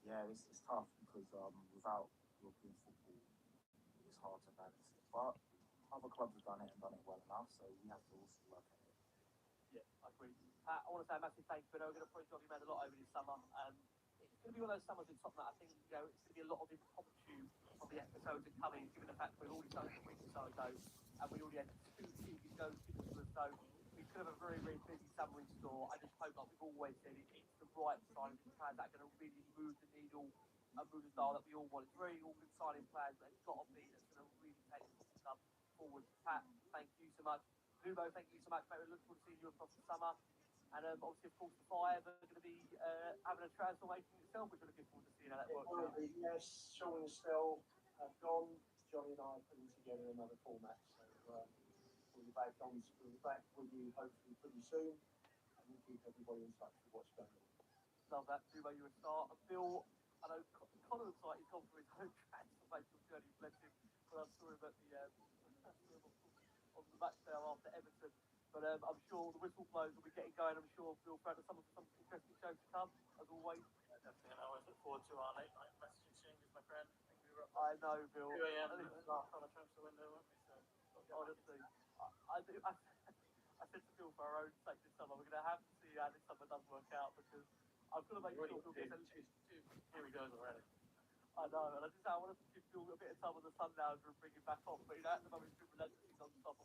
yeah, it's tough because without European football, it's hard to balance it. But other clubs have done it and done it well enough, so we have to also work at it. Yeah, I agree. I want to say a massive thank you, but we're going to probably drop you around a lot over this summer. It's going to be one of those summers in Tottenham. I think it's going to be a lot of impromptu on the episodes that come in, given the fact we've already done it a week or so ago, and we already had 2 TV goes given to us. So we could have a very, very busy summer in store. I just hope, like we've always said, it's the right signing plans that are going to really move the needle and move the dial that we all want. It's very all good signing plans, but it's got to be that's going to really take the football club forward. Pat, thank you so much. Lubo, thank you so much, mate. We look forward to seeing you across the summer. And obviously, of course, the Five are going to be having a transformation itself, which we're looking forward to seeing how that works. Yes, Sean and Stell have gone. Johnny and I are putting together another format. So we'll be back with you hopefully pretty soon. And we'll keep everybody in touch with what's going on. Love that. Lubo, you're a star. And Bill, I know Connor looks like he's gone through his own transformational journey, bless him. But I'm sorry about on the match there after Everton. But I'm sure the whistle blows will be getting going. I'm sure Bill throughout the summer for some interesting shows to come, as always. Yeah, definitely. And I always look forward to our late night message exchange with my friend. I think we were up I know, Bill. 2 a.m. last on a transfer window, weren't we? So, honestly, I said to Bill, for our own sake this summer, we're going to have to see how this summer does work out, because I'm going to make sure Bill gets here he goes already. I know, and I want to give Bill a bit of time on the sun lounger and bring him back on. But at the moment, he's been relentlessly non-stop.